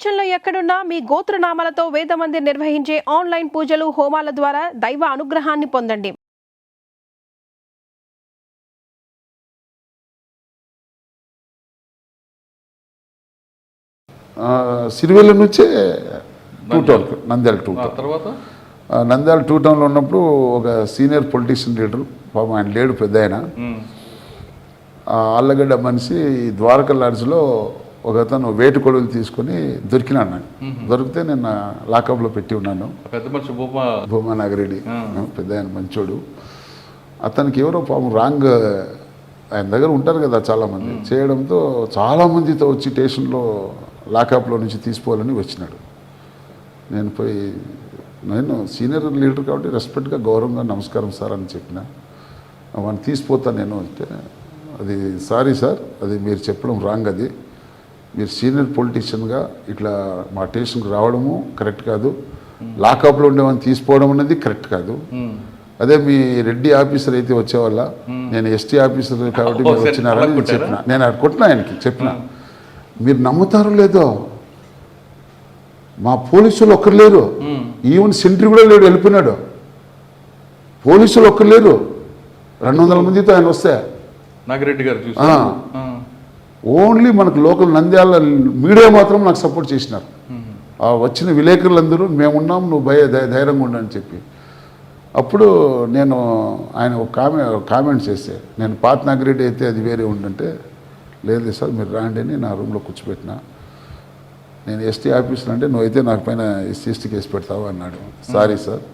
ప్రపంచంలో ఎక్కడున్నా మీ గోత్రనామాలతో వేదమందిర్ నిర్వహించే ఆన్లైన్ పూజలు హోమాల ద్వారా దైవ అనుగ్రహాన్ని పొందండి. సిరివెల్ల నుంచే two town Nandyal two town తర్వాత నంద్యాల టూ టౌన్లో ఉన్నప్పుడు ఒక సీనియర్ పొలిటీషియన్ లీడరు పాపం ఆయన లేడు పెద్ద ఆయన ఆళ్ళగడ్డ మనిషి ద్వారకా లాడ్జ్లో ఒక అతను వేటు కొడుకులు తీసుకొని దొరికినాడు నాకు. దొరికితే నేను లాకప్లో పెట్టి ఉన్నాను. పెద్ద మనిషి భూమా నాగిరెడ్డి పెద్ద ఆయన మంచోడు. అతనికి ఎవరో పాపం రాంగ్ ఆయన దగ్గర ఉంటారు కదా చాలామంది చేయడంతో చాలామందితో వచ్చి స్టేషన్లో లాకప్లో నుంచి తీసుకోవాలని వచ్చినాడు. నేను సీనియర్ లీడర్ కాబట్టి రెస్పెక్ట్గా గౌరవంగా నమస్కారం సార్ అని చెప్పిన. వాడిని తీసిపోతాను నేను అంటే అది సారీ సార్, అది మీరు చెప్పడం రాంగ్, అది మీరు సీనియర్ పొలిటీషియన్గా ఇట్లా మా స్టేషన్కి రావడము కరెక్ట్ కాదు, లాకప్లో ఉండేవాడిని తీసుకోవడం అనేది కరెక్ట్ కాదు. అదే మీ రెడ్డి ఆఫీసర్ అయితే వచ్చేవాళ్ళ, నేను ఎస్టీ ఆఫీసర్ కాబట్టి మీరు వచ్చినారని నేను చెప్పిన. నేను అక్కడ కొట్టిన ఆయనకి చెప్పిన, మీరు నమ్ముతారో లేదో మా పోలీసులు ఒక్కరు లేరు, ఈవెన్ సెంట్రీ కూడా లేడు, వెళ్ళిపోయినాడు. పోలీసులు ఒక్కరు లేరు, 200 మందితో ఆయన వస్తే నాగిరెడ్డి గారు ఓన్లీ మనకు లోకల్ నంద్యాల మీడియా మాత్రం నాకు సపోర్ట్ చేసినారు. ఆ వచ్చిన విలేకరులందరూ మేమున్నాం, నువ్వు ధైర్యంగా ఉండని చెప్పి. అప్పుడు నేను ఆయన ఒక కామెంట్ చేస్తే, నేను పాత నాగిరెడ్డి అయితే అది వేరే ఉండంటే, లేదు సార్ మీరు రాండి అని నా రూమ్లో కూర్చోబెట్టిన. నేను ఎస్టీ ఆఫీసర్ అంటే నువ్వైతే నాకు పైన ఎస్టీ కేసు పెడతావు అన్నాడు. సారీ సార్,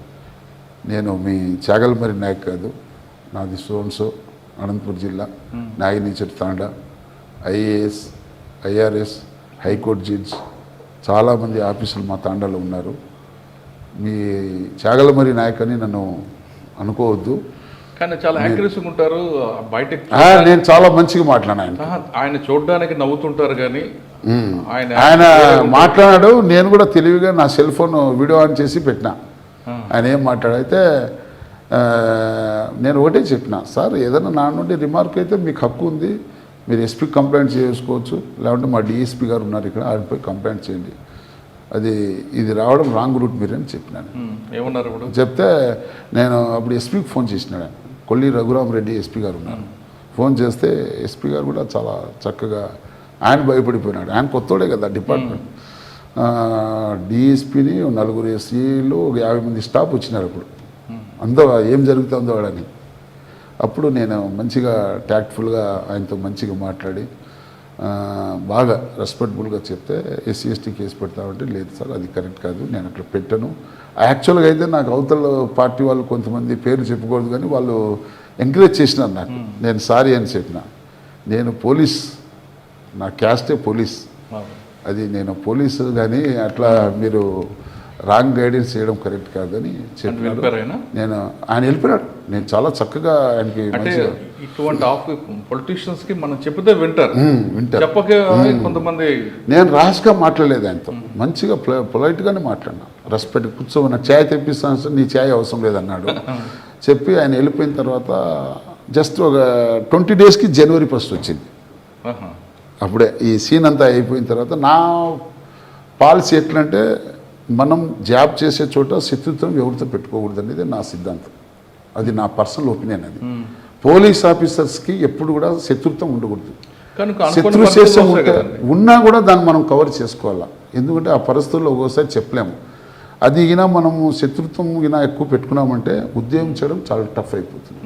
నేను మీ చాగల్మరి నాయక్ కాదు, నాది సోన్సో అనంతపురం జిల్లా నాగినీచర్ తాండా, ఐఏఎస్ ఐఆర్ఎస్ హైకోర్టు జడ్జ్ చాలామంది ఆఫీసులు మా తాండాలో ఉన్నారు. మీ చాగలమరి నాయక్ అని నన్ను అనుకోవద్దు. కానీ చాలా యాక్యురసీగా ఉంటారు బయట. నేను చాలా మంచిగా మాట్లాడాను. ఆయన చూడడానికి నవ్వుతుంటారు కానీ ఆయన మాట్లాడాడు. నేను కూడా తెలివిగా నా సెల్ ఫోన్ వీడియో ఆన్ చేసి పెట్టినా. ఆయన ఏం మాట్లాడైతే నేను ఒకటే చెప్పిన, సార్ ఏదైనా నా నుండి రిమార్క్ అయితే మీకు హక్కు ఉంది, మీరు ఎస్పీకి కంప్లైంట్ చేసుకోవచ్చు, లేకుంటే మా డిఎస్పీ గారు ఉన్నారు ఇక్కడ, ఆయనపై కంప్లైంట్ చేయండి, అది ఇది రావడం రాంగ్ రూట్ మీరు అని చెప్పినాను. ఏమన్నారు ఇప్పుడు చెప్తే నేను అప్పుడు ఎస్పీకి ఫోన్ చేసినాడు. కొల్లి రఘురామరెడ్డి ఎస్పీ గారు ఉన్నారు. ఫోన్ చేస్తే ఎస్పీ గారు కూడా చాలా చక్కగా, ఆయన భయపడిపోయినాడు. ఆయన కొత్తోడే కదా డిపార్ట్మెంట్. డిఎస్పీని 4 ఎస్సీలు 50 మంది స్టాఫ్ వచ్చినారు. అప్పుడు అందో ఏం జరుగుతుందో వాడని. అప్పుడు నేను మంచిగా ట్యాక్ట్ఫుల్గా ఆయనతో మంచిగా మాట్లాడి బాగా రెస్పెక్టబుల్గా చెప్తే, ఎస్సీ ఎస్టీ కేసు పెడతామంటే, లేదు సార్ అది కరెక్ట్ కాదు, నేను అట్లా పెట్టను. యాక్చువల్గా అయితే నాకు అవతల పార్టీ వాళ్ళు కొంతమంది పేరు చెప్పకూడదు కానీ వాళ్ళు ఎంకరేజ్ చేసినారు నాకు. నేను సారీ అని చెప్పిన. నేను పోలీస్, నా క్యాస్టే పోలీస్, అది నేను పోలీసు కానీ అట్లా మీరు రాంగ్ గైడెన్స్ చేయడం కరెక్ట్ కాదని చెప్పినాడు. నేను ఆయన వెళ్ళిపోయాడు. నేను చాలా చక్కగా ఆయనకి ఇటువంటి పొలిటీషియన్స్ కి మనం చెప్తే వింటారు. కొంతమంది నేను రాష్గా మాట్లాడలేదు ఆయనతో, మంచిగా పొలైట్గానే మాట్లాడినా. రెస్పెక్ట్ కూర్చోమన్న ఛాయ్ తెప్పిస్తాను, నీ ఛాయ్ అవసరం లేదన్నాడు. చెప్పి ఆయన వెళ్ళిపోయిన తర్వాత జస్ట్ ఒక 20 డేస్కి జనవరి 1 వచ్చింది. అప్పుడే ఈ సీన్ అంతా అయిపోయిన తర్వాత నా పాలసీ ఎట్లంటే, మనం జాబ్ చేసే చోట శత్రుత్వం ఎవరితో పెట్టుకోకూడదు అనేది నా సిద్ధాంతం. అది నా పర్సనల్ ఒపీనియన్. అది పోలీస్ ఆఫీసర్స్కి ఎప్పుడు కూడా శత్రుత్వం ఉండకూడదు. శత్రు చేసే ఉన్నా కూడా దాన్ని మనం కవర్ చేసుకోవాలా. ఎందుకంటే ఆ పరిస్థితుల్లో ఒక్కోసారి చెప్పలేము. అది ఈయన మనము శత్రుత్వం ఈయన ఎక్కువ పెట్టుకున్నామంటే ఉద్యోగం చేయడం చాలా టఫ్ అయిపోతుంది.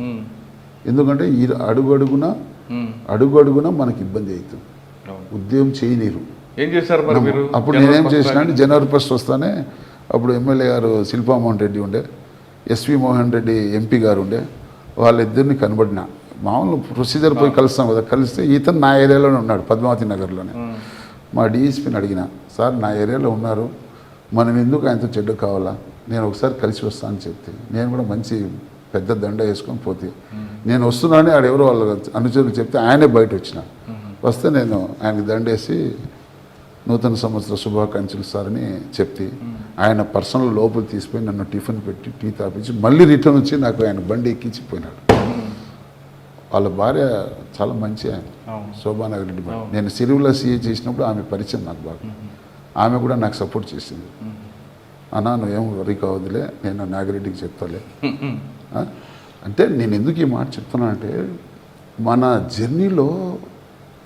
ఎందుకంటే ఈ అడుగున మనకి ఇబ్బంది అవుతుంది, ఉద్యోగం చేయనీరు. ఏం చేశారు మరి మీరు? అప్పుడు నేనేం చేసిన అంటే జనవరి 1 వస్తానే అప్పుడు ఎమ్మెల్యే గారు శిల్పామోహన్ రెడ్డి ఉండే, ఎస్వి మోహన్ రెడ్డి ఎంపీ గారు ఉండే, వాళ్ళిద్దరిని కనబడిన. మామూలు ప్రొసీజర్ పోయి కలుస్తాం కదా, కలిస్తే ఇతను నా ఏరియాలోనే ఉన్నాడు, పద్మావతి నగర్లోనే. మా డిఎస్పీని అడిగిన, సార్ నా ఏరియాలో ఉన్నారు, మనం ఎందుకు ఆయనతో చెడ్డ కావాలా, నేను ఒకసారి కలిసి వస్తానని చెప్తే, నేను కూడా మంచి పెద్ద దండ వేసుకొని పోతే, నేను వస్తున్నానని ఆడెవరో వాళ్ళ అనుచరులు చెప్తే ఆయనే బయట వచ్చిన. వస్తే నేను ఆయనకి దండేసి నూతన సంవత్సర శుభాకాంక్షలు సార్ అని చెప్తే, ఆయన పర్సనల్ లోపల తీసిపోయి నన్ను టిఫిన్ పెట్టి టీ తాపించి మళ్ళీ రిటర్న్ వచ్చి నాకు ఆయన బండి ఎక్కించిపోయినాడు. వాళ్ళ భార్య చాలా మంచి ఆయన, శోభానగర్ రెడ్డి. నేను సిరివుల సీఏ చేసినప్పుడు ఆమె పరిచయం నాకు బాగా. ఆమె కూడా నాకు సపోర్ట్ చేసింది. అన్నా నువ్వేం వరీ కావద్దులే, నేను నాగిరెడ్డికి చెప్తాలే. అంటే నేను ఎందుకు ఈ మాట చెప్తున్నానంటే మన జర్నీలో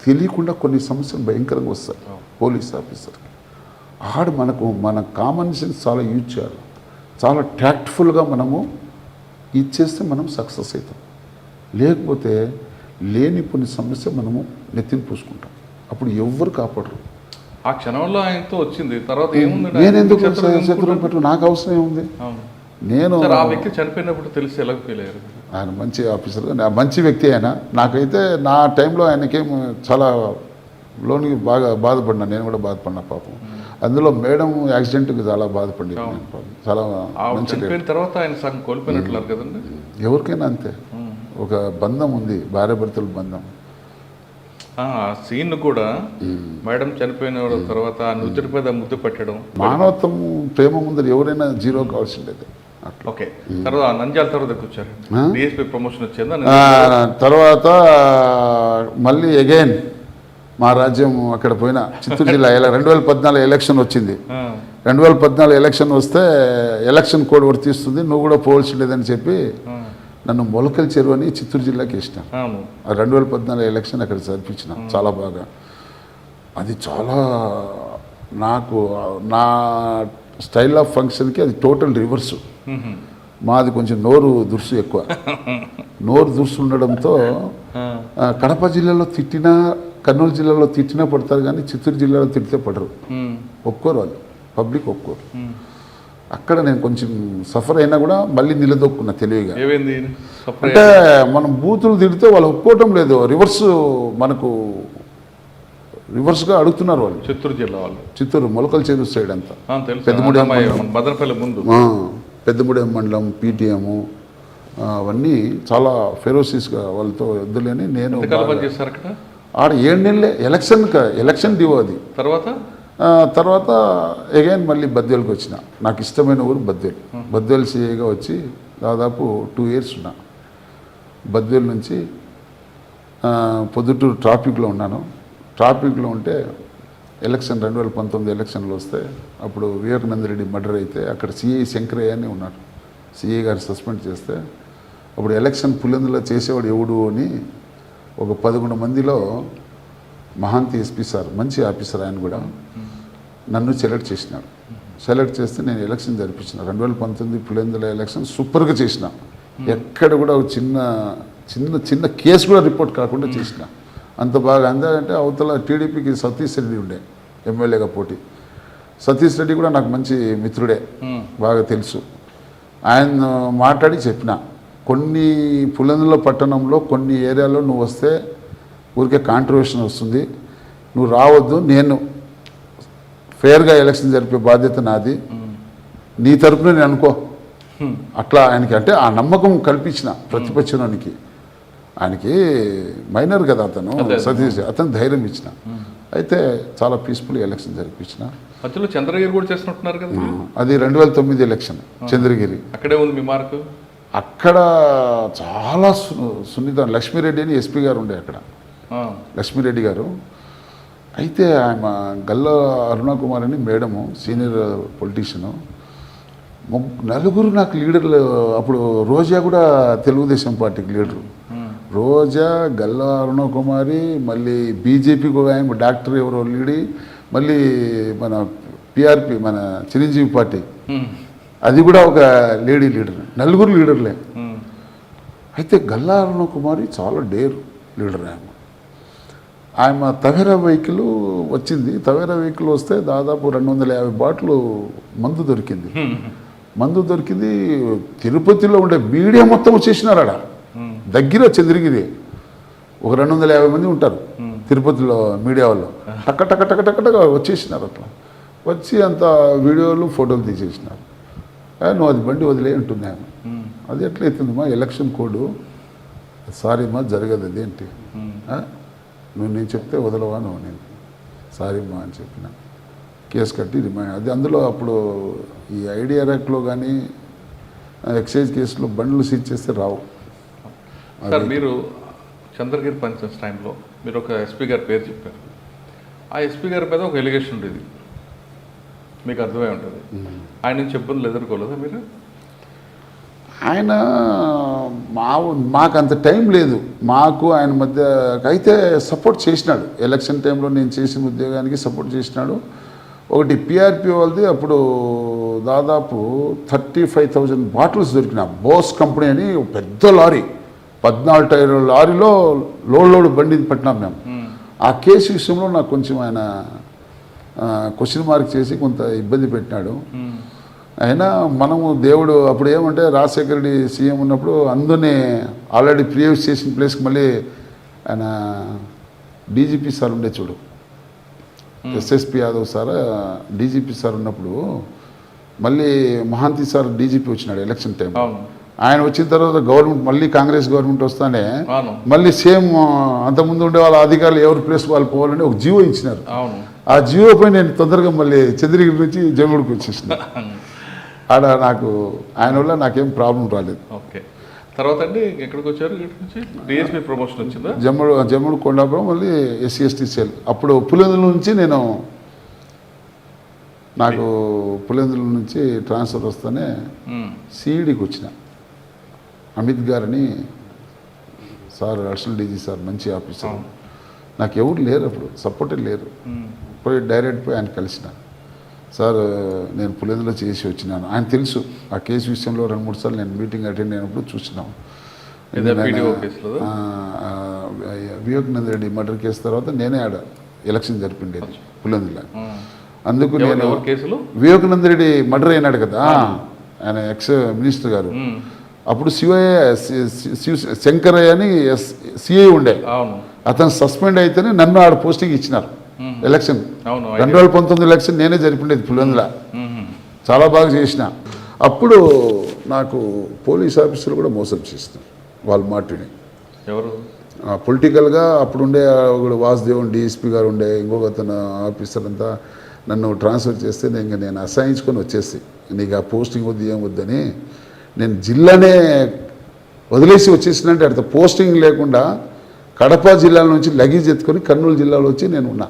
తెలియకుండా కొన్ని సమస్యలు భయంకరంగా వస్తాయి పోలీస్ ఆఫీసర్కి. మన కామన్ సెన్స్ చాలా యూజ్ చేయాలి, చాలా ట్యాక్ట్ఫుల్గా మనము ఇచ్చేస్తే మనం సక్సెస్ అవుతాం. లేకపోతే లేని కొన్ని సమస్య మనము నెత్తిని పూసుకుంటాం, అప్పుడు ఎవ్వరు కాపాడరు. ఆ క్షణంలో ఆయనతో వచ్చింది, తర్వాత ఏముంది? నేను ఎందుకు శత్రువులు పెట్టు, నాకు అవసరం ఏముంది? నేను ఆ వ్యక్తి చనిపోయినప్పుడు తెలిసి ఎలా ఫీల్ అయ్యారు? ఆయన మంచి ఆఫీసర్, మంచి వ్యక్తి ఆయన. నాకైతే నా టైంలో ఆయనకేం చాలా లోనికి బాగా బాధపడినా, నేను కూడా బాధపడినా పాపం. అందులో మేడం యాక్సిడెంట్కి చాలా బాధపడి, చాలా మంచి. చనిపోయిన తర్వాత ఆయన సగం కోల్పోయినట్లున్నారు కదండి. ఎవరికైనా అంతే, ఒక బంధం ఉంది, భార్యాభర్తల బంధం. ఆ సీన్ కూడా మేడం చనిపోయిన తర్వాత నుదుటి మీద ముద్దు పెట్టడం, మానవత్వం ప్రేమ ముందర ఎవరైనా జీరో కావాల్సిండేది. ఓకే. తర్వాత నంద్యాల తర్వాత వచ్చారు, డిఎస్పీ ప్రమోషన్ వచ్చిందా? తర్వాత మళ్ళీ అగైన్ మా రాజ్యం అక్కడ పోయినా, చిత్తూరు జిల్లా 2014 ఎలక్షన్ వచ్చింది. 2014 ఎలక్షన్ వస్తే ఎలక్షన్ కోడ్ వర్తిస్తుంది, నువ్వు కూడా పోవాల్సిండేదని చెప్పి నన్ను మొలకల చెరువు అని చిత్తూరు జిల్లాకి ఇష్టం. 2014 ఎలక్షన్ అక్కడ జరిపించిన చాలా బాగా. అది చాలా నాకు నా స్టైల్ ఆఫ్ ఫంక్షన్కి అది టోటల్ రివర్సు. మాది కొంచెం నోరు దురుసు ఎక్కువ. నోరు దురుసు ఉండడంతో కడప జిల్లాలో తిట్టినా, కర్నూలు జిల్లాలో తిట్టినా పడతారు, కానీ చిత్తూరు జిల్లాలో తిట్టితే పడరు, ఒప్పుకోరు వాళ్ళు, పబ్లిక్ ఒప్పుకోరు. అక్కడ నేను కొంచెం సఫర్ అయినా కూడా మళ్ళీ నిలదొక్కున్నా తెలివిగా. అంటే మనం బూతులు తిడితే వాళ్ళు ఒప్పుకోవటం లేదు, రివర్స్గా అడుగుతున్నారు వాళ్ళు. చిత్తూరు జిల్లా వాళ్ళు, చిత్తూరు మొలకల చెరువు సైడ్ అంతా, పెద్దముడేం మండలం, పీటీఎం అవన్నీ చాలా ఫెరోసిస్గా వాళ్ళతో వద్దులేని నేను ఆడ 7 నెలలే ఎలక్షన్ డివో అది. తర్వాత అగైన్ మళ్ళీ బద్వేలుకి వచ్చిన. నాకు ఇష్టమైన ఊరు బద్వేలు. బద్వేలు సిఐగా వచ్చి దాదాపు 2 years ఉన్నా. బద్వేలు నుంచి పొద్దుటూరు ట్రాఫిక్లో ఉన్నాను. ట్రాఫిక్లో ఉంటే ఎలక్షన్ 2019 ఎలక్షన్లు వస్తే అప్పుడు వివేకానందరెడ్డి మర్డర్ అయితే అక్కడ సిఐ శంకరయ్య అని ఉన్నారు. సిఐ గారు సస్పెండ్ చేస్తే అప్పుడు ఎలక్షన్ పులిందులో చేసేవాడు ఎవడు అని ఒక 11 మందిలో మహాంతి ఎస్పీ సార్, మంచి ఆఫీసర్ ఆయన కూడా, నన్ను సెలెక్ట్ చేసినాడు. సెలెక్ట్ చేస్తే నేను ఎలక్షన్ జరిపించిన 2019 పులిందుల ఎలక్షన్ సూపర్గా చేసిన. ఎక్కడ కూడా ఒక చిన్న కేసు కూడా రిపోర్ట్ కాకుండా చేసిన. అంత బాగా అందాలంటే అవతల టీడీపీకి సతీష్ రెడ్డి ఉండే ఎమ్మెల్యేగా పోటీ. సతీష్ రెడ్డి కూడా నాకు మంచి మిత్రుడే, బాగా తెలుసు. ఆయన మాట్లాడి చెప్పిన, కొన్ని పులిందుల పట్టణంలో కొన్ని ఏరియాలో నువ్వు వస్తే ఊరికే కాంట్రవర్షన్ వస్తుంది, నువ్వు రావద్దు, నేను ఫేర్గా ఎలక్షన్ జరిపే బాధ్యత నాది, నీ తరపున నేను అనుకో. అట్లా ఆయనకి అంటే ఆ నమ్మకం కల్పించిన ప్రతిపక్షానికి. ఆయనకి మైనర్ కదా అతను, సతీష్, అతను ధైర్యం ఇచ్చిన. అయితే చాలా పీస్ఫుల్ ఎలక్షన్ జరిపించిన. మధ్యలో చంద్రగిరి కూడా చేస్తున్నట్టున్నారు కదా. అది 2009 ఎలక్షన్ చంద్రగిరి. అక్కడే ఉంది మీ మార్కు. అక్కడ చాలా సున్నితం. లక్ష్మీరెడ్డి అని ఎస్పీ గారు ఉండే అక్కడ, లక్ష్మీరెడ్డి గారు. అయితే ఆమె గల్లా అరుణకుమార్ అని మేడము, సీనియర్ పొలిటీషియను. 4 నాకు లీడర్లు. అప్పుడు రోజా కూడా తెలుగుదేశం పార్టీకి లీడరు. రోజా, గల్లా అరుణకుమారి, మళ్ళీ బీజేపీకి ఆయన డాక్టర్ ఎవరో లీడి, మళ్ళీ మన పిఆర్పి మన చిరంజీవి పార్టీ అది కూడా ఒక లేడీ లీడర్. 4 లీడర్లే. అయితే గల్లా అరుణకుమారి చాలా డేర్ లీడర్. ఆమె తవేరా వెహికల్ వచ్చింది. తవేరా వెహికల్ వస్తే దాదాపు 250 బాటిల్ మందు దొరికింది. తిరుపతిలో ఉండే మీడియా మొత్తం వచ్చేసినారు. ఆడ దగ్గర చంద్రగిరి ఒక 250 మంది ఉంటారు తిరుపతిలో మీడియా వాళ్ళు. టక్క వచ్చేసినారు. అట్లా వచ్చి అంత వీడియోలు, ఫోటోలు తీసేసినారు. నువ్వు అది బండి వదిలే అంటున్నాను. అది ఎట్లయితుందమ్మా, ఎలక్షన్ కోడ్, సారీ మా జరగదు అది ఏంటి, నేను చెప్తే వదలవా నువ్వు? నేను సారీ మా అని చెప్పిన. కేసు కట్టి రిమైండ్. అది అందులో అప్పుడు ఈ ఐడియా యాక్ట్లో కానీ ఎక్సైజ్ కేసులో బండ్లు సీజ్ చేస్తే రావు. సార్, మీరు చంద్రగిరి పంచాయత్ టైంలో మీరు ఒక ఎస్పీ గారి పేరు చెప్పారు. ఆ ఎస్పీ గారి మీద ఒక ఎలిగేషన్ ఉండేది, మీకు అర్థమై ఉంటుంది. ఆయన నుంచి ఇబ్బందులు ఎదుర్కోలేదా మీరు? ఆయన మాకు అంత టైం లేదు, మాకు ఆయన మధ్య అయితే సపోర్ట్ చేసినాడు. ఎలక్షన్ టైంలో నేను చేసిన ఉద్యోగానికి సపోర్ట్ చేసినాడు. ఒకటి పిఆర్పి వాళ్ళది అప్పుడు దాదాపు 35,000 బాటిల్స్ దొరికిన బోస్ కంపెనీ అని పెద్ద లారీ, 14 టైర్ లారీలో లోడ్ బండి పట్టినాం మేము. ఆ కేసు విషయంలో నాకు కొంచెం ఆయన క్వశ్చన్ మార్క్ చేసి కొంత ఇబ్బంది పెట్టినాడు. అయినా మనము దేవుడు అప్పుడు ఏమంటే రాజశేఖర రెడ్డి సీఎం ఉన్నప్పుడు అందరినీ ఆల్రెడీ ప్రియేస్ చేసిన ప్లేస్కి మళ్ళీ ఆయన డీజీపీ సార్ ఉండే చూడు, SSP Yadav sir DGP sir ఉన్నప్పుడు మళ్ళీ మహాంతి సార్ డీజీపీ వచ్చినాడు ఎలక్షన్ టైం. ఆయన వచ్చిన తర్వాత గవర్నమెంట్ మళ్ళీ కాంగ్రెస్ గవర్నమెంట్ వస్తానే మళ్ళీ సేమ్ అంతకుముందు ఉండే వాళ్ళ అధికారులు ఎవరి ప్లేస్ వాళ్ళు పోవాలని ఒక జీవో ఇచ్చినారు. ఆ జీవో పై నేను తొందరగా మళ్ళీ చంద్రగిరి నుంచి జమ్మూడికి వచ్చేసిన. ఆడ నాకు ఆయన వల్ల నాకేం ప్రాబ్లం రాలేదు. ఓకే, తర్వాత అండి ఎక్కడికి వచ్చారు? డిఎస్పీ ప్రమోషన్ వచ్చిందా? జమ్మూడు కొండాపురం, మళ్ళీ ఎస్సీ ఎస్టీ సెల్. అప్పుడు పులివెందుల నుంచి నాకు పులివెందుల నుంచి ట్రాన్స్ఫర్ వస్తేనే సిఈడికి వచ్చిన. అమిత్ గారని సార్, అడిషనల్ డీజీ సార్, మంచి ఆఫీసర్. నాకు ఎవరు లేరు అప్పుడు, సపోర్టే లేరు. పోయి డైరెక్ట్ పోయి ఆయన కలిసిన. సార్ నేను పులివెందులో చేసి వచ్చినాను. ఆయన తెలుసు ఆ కేసు విషయంలో 2-3 సార్లు నేను మీటింగ్ అటెండ్ అయినప్పుడు చూసినాం. వివేకానంద రెడ్డి మర్డర్ కేసు తర్వాత నేనే ఆడ ఎలక్షన్ జరిపిండేది పులివెందులో. అందుకు నేను వివేకానంద రెడ్డి మర్డర్ అయినాడు కదా, ఆయన ఎక్స్ మినిస్టర్ గారు, అప్పుడు శంకరయ్య అని సిఐ ఉండే, అతను సస్పెండ్ అయితేనే నన్ను ఆడ పోస్టింగ్ ఇచ్చినారు. ఎలక్షన్ 2019 ఎలక్షన్ నేనే జరిపిండేది పులివెందుల. చాలా బాగా చేసిన. అప్పుడు నాకు పోలీస్ ఆఫీసర్లు కూడా మోసం చేస్తున్నారు వాళ్ళ మాటిని. ఎవరు? పొలిటికల్గా అప్పుడుండే ఒకడు వాసుదేవన్ డిఎస్పీ గారు ఉండే, ఇంకొక అతను ఆఫీసర్ అంతా నన్ను ట్రాన్స్ఫర్ చేస్తే నేను అసహించుకొని వచ్చేసి, నీకు ఆ పోస్టింగ్ వద్దు ఏం వద్దని నేను జిల్లానే వదిలేసి వచ్చేసినంటే అక్కడ పోస్టింగ్ లేకుండా కడప జిల్లా నుంచి లగేజ్ ఎత్తుకొని కర్నూలు జిల్లాలో వచ్చి నేను ఉన్నా.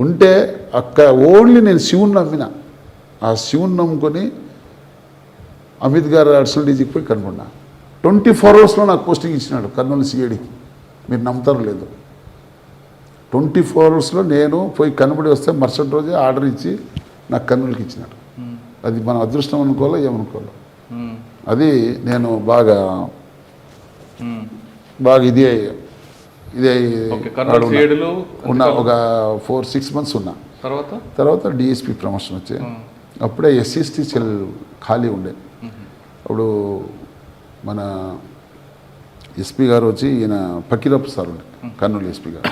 ఉంటే అక్కడ ఓన్లీ నేను శివుని నమ్మిన. ఆ శివుని నమ్ముకొని అమిత్ గారు అడిషనల్ డీజీకి పోయి కనుక్కున్నా. 24 అవర్స్లో నాకు పోస్టింగ్ ఇచ్చినాడు కర్నూలు సిఐడికి. మీరు నమ్ముతారు లేదు, 24 అవర్స్లో నేను పోయి కనబడి వస్తే మరుసటి రోజే ఆర్డర్ ఇచ్చి నాకు కర్నూలుకి ఇచ్చినాడు. అది మన అదృష్టం అనుకోవాలో ఏమనుకోవాలో. అది నేను బాగా ఇదే ఉన్నా. ఒక 4-6 మంత్స్ ఉన్నా. తర్వాత డిఎస్పీ ప్రమోషన్ వచ్చాయి. అప్పుడే ఎస్సీ సెల్ ఖాళీ ఉండే. అప్పుడు మన ఎస్పీ గారు వచ్చి, ఈయన పకీరప్ప సార్ ఉండే కర్నూలు ఎస్పీ గారు,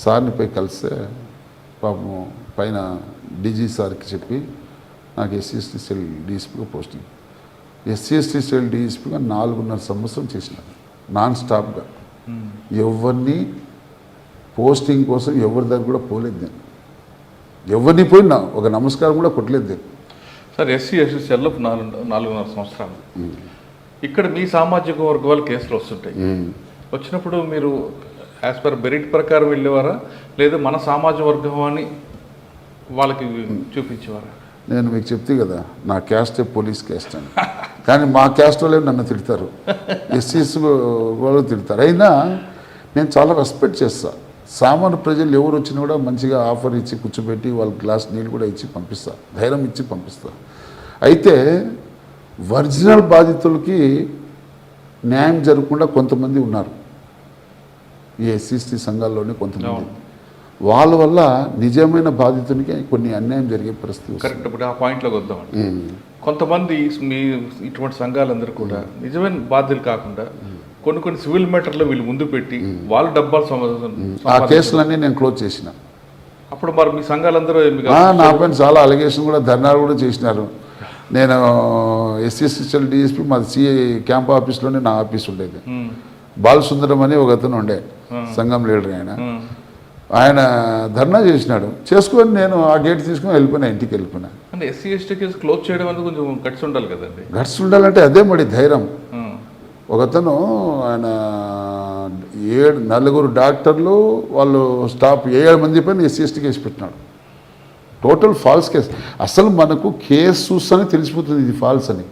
సార్ని పోయి కలిస్తే పాపం పైన డీజీ సార్కి చెప్పి నాకు ఎస్సీ సెల్ డిఎస్పీగా పోస్టింగ్. ఎస్సీ సెల్ డిఎస్పీగా 4.5 సంవత్సరం చేసిన నాన్ స్టాప్గా. ఎవరిని పోస్టింగ్ కోసం ఎవరి దగ్గర కూడా పోలేదు నేను. ఎవరిని పోయినా ఒక నమస్కారం కూడా కొట్టలేదు నేను. సార్ ఎస్సీ సెల్లో 4.5 సంవత్సరాలు. ఇక్కడ మీ సామాజిక వర్గాల కేసులు వస్తుంటాయి. వచ్చినప్పుడు మీరు యాజ్ పర్ మెరిట్ ప్రకారం వెళ్ళేవారా, లేదా మన సామాజిక వర్గం అని వాళ్ళకి చూపించేవారా? నేను మీకు చెప్తే కదా, నా క్యాస్టే పోలీస్ క్యాస్ట్ అని. కానీ మా క్యాస్ట్ వాళ్ళే నన్ను తిడతారు, ఎస్సీస్ వాళ్ళు తిడతారు. అయినా నేను చాలా రెస్పెక్ట్ చేస్తాను. సామాన్య ప్రజలు ఎవరు వచ్చినా కూడా మంచిగా ఆఫర్ ఇచ్చి కూర్చోబెట్టి వాళ్ళ గ్లాస్ నీళ్ళు కూడా ఇచ్చి పంపిస్తా, ధైర్యం ఇచ్చి పంపిస్తా. అయితే ఒరిజినల్ బాధితులకి న్యాయం జరగకుండా కొంతమంది ఉన్నారు ఈ ఎస్సీ సంఘాల్లోనే కొంతమంది. వాళ్ళ వల్ల నిజమైన బాధితునికి కొన్ని అన్యాయం జరిగే పరిస్థితి. కరెక్ట్. ఇప్పుడు ఆ పాయింట్లోకి వద్దామండి. కొంతమంది మీ ఇటువంటి సంఘాలందరూ కూడా నిజమైన బాధ్యులు కాకుండా కొన్ని సివిల్ మ్యాటర్లో వీళ్ళు ముందు పెట్టి వాళ్ళు డబ్బాలు ఆ కేసులన్నీ నేను క్లోజ్ చేసిన. అప్పుడు మరి మీ సంఘాలందరూ నా పైన చాలా అలిగేషన్ కూడా, ధర్నాలు కూడా చేసినారు. నేను ఎస్సీఎస్ఎల్ డిఎస్పీ మాది సిఐ క్యాంప్ ఆఫీస్లోనే నా ఆఫీస్ ఉండేది. బాలసుందరం అని ఒక అతను ఉండే సంఘం లీడర్. ఆయన ధర్నా చేసినాడు, చేసుకొని నేను ఆ గేట్ తీసుకొని వెళ్ళిపోయినా, ఇంటికి వెళ్ళిపోయినా. అంటే ఎస్సీ ఎస్టీ కేసు క్లోజ్ చేయడం అనేది కొంచెం గట్స్ ఉండాలి కదండి. గట్స్ ఉండాలంటే అదే మరి ధైర్యం. ఒకతను ఆయన 9 డాక్టర్లు వాళ్ళు స్టాఫ్ 7 మంది పైన ఎస్సీ ఎస్టీ కేసు పెట్టినాడు. Total false case. అసలు మనకు కేసు చూస్తేనే తెలిసిపోతుంది ఇది ఫాల్స్ అని,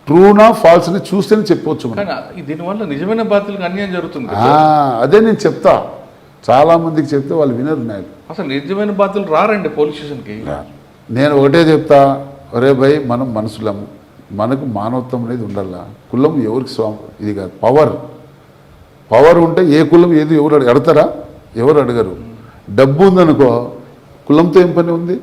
ట్రూనా ఫాల్స్ అని చూస్తేనే చెప్పవచ్చు మనం. కానీ దీనివల్ల నిజమైన బాధ్యులకు అన్యాయం జరుగుతుంది కదా. అదే నేను చెప్తా, చాలా మందికి చెప్తే వాళ్ళు వినరు. నాయకు అసలు నిజమైన బాధ్యులు రారండి పోలీస్ స్టేషన్కి. నేను ఒకటే చెప్తా, ఒరే భయ్ మనం మనుషులము, మనకు మానవత్వం అనేది ఉండాల. కులం ఎవరికి ఇది కాదు, పవర్ ఉంటే ఏ కులం ఏది ఎవరు అడతారా, ఎవరు అడగరు. డబ్బు ఉందనుకో కులంతో ఏం పని ఉంది,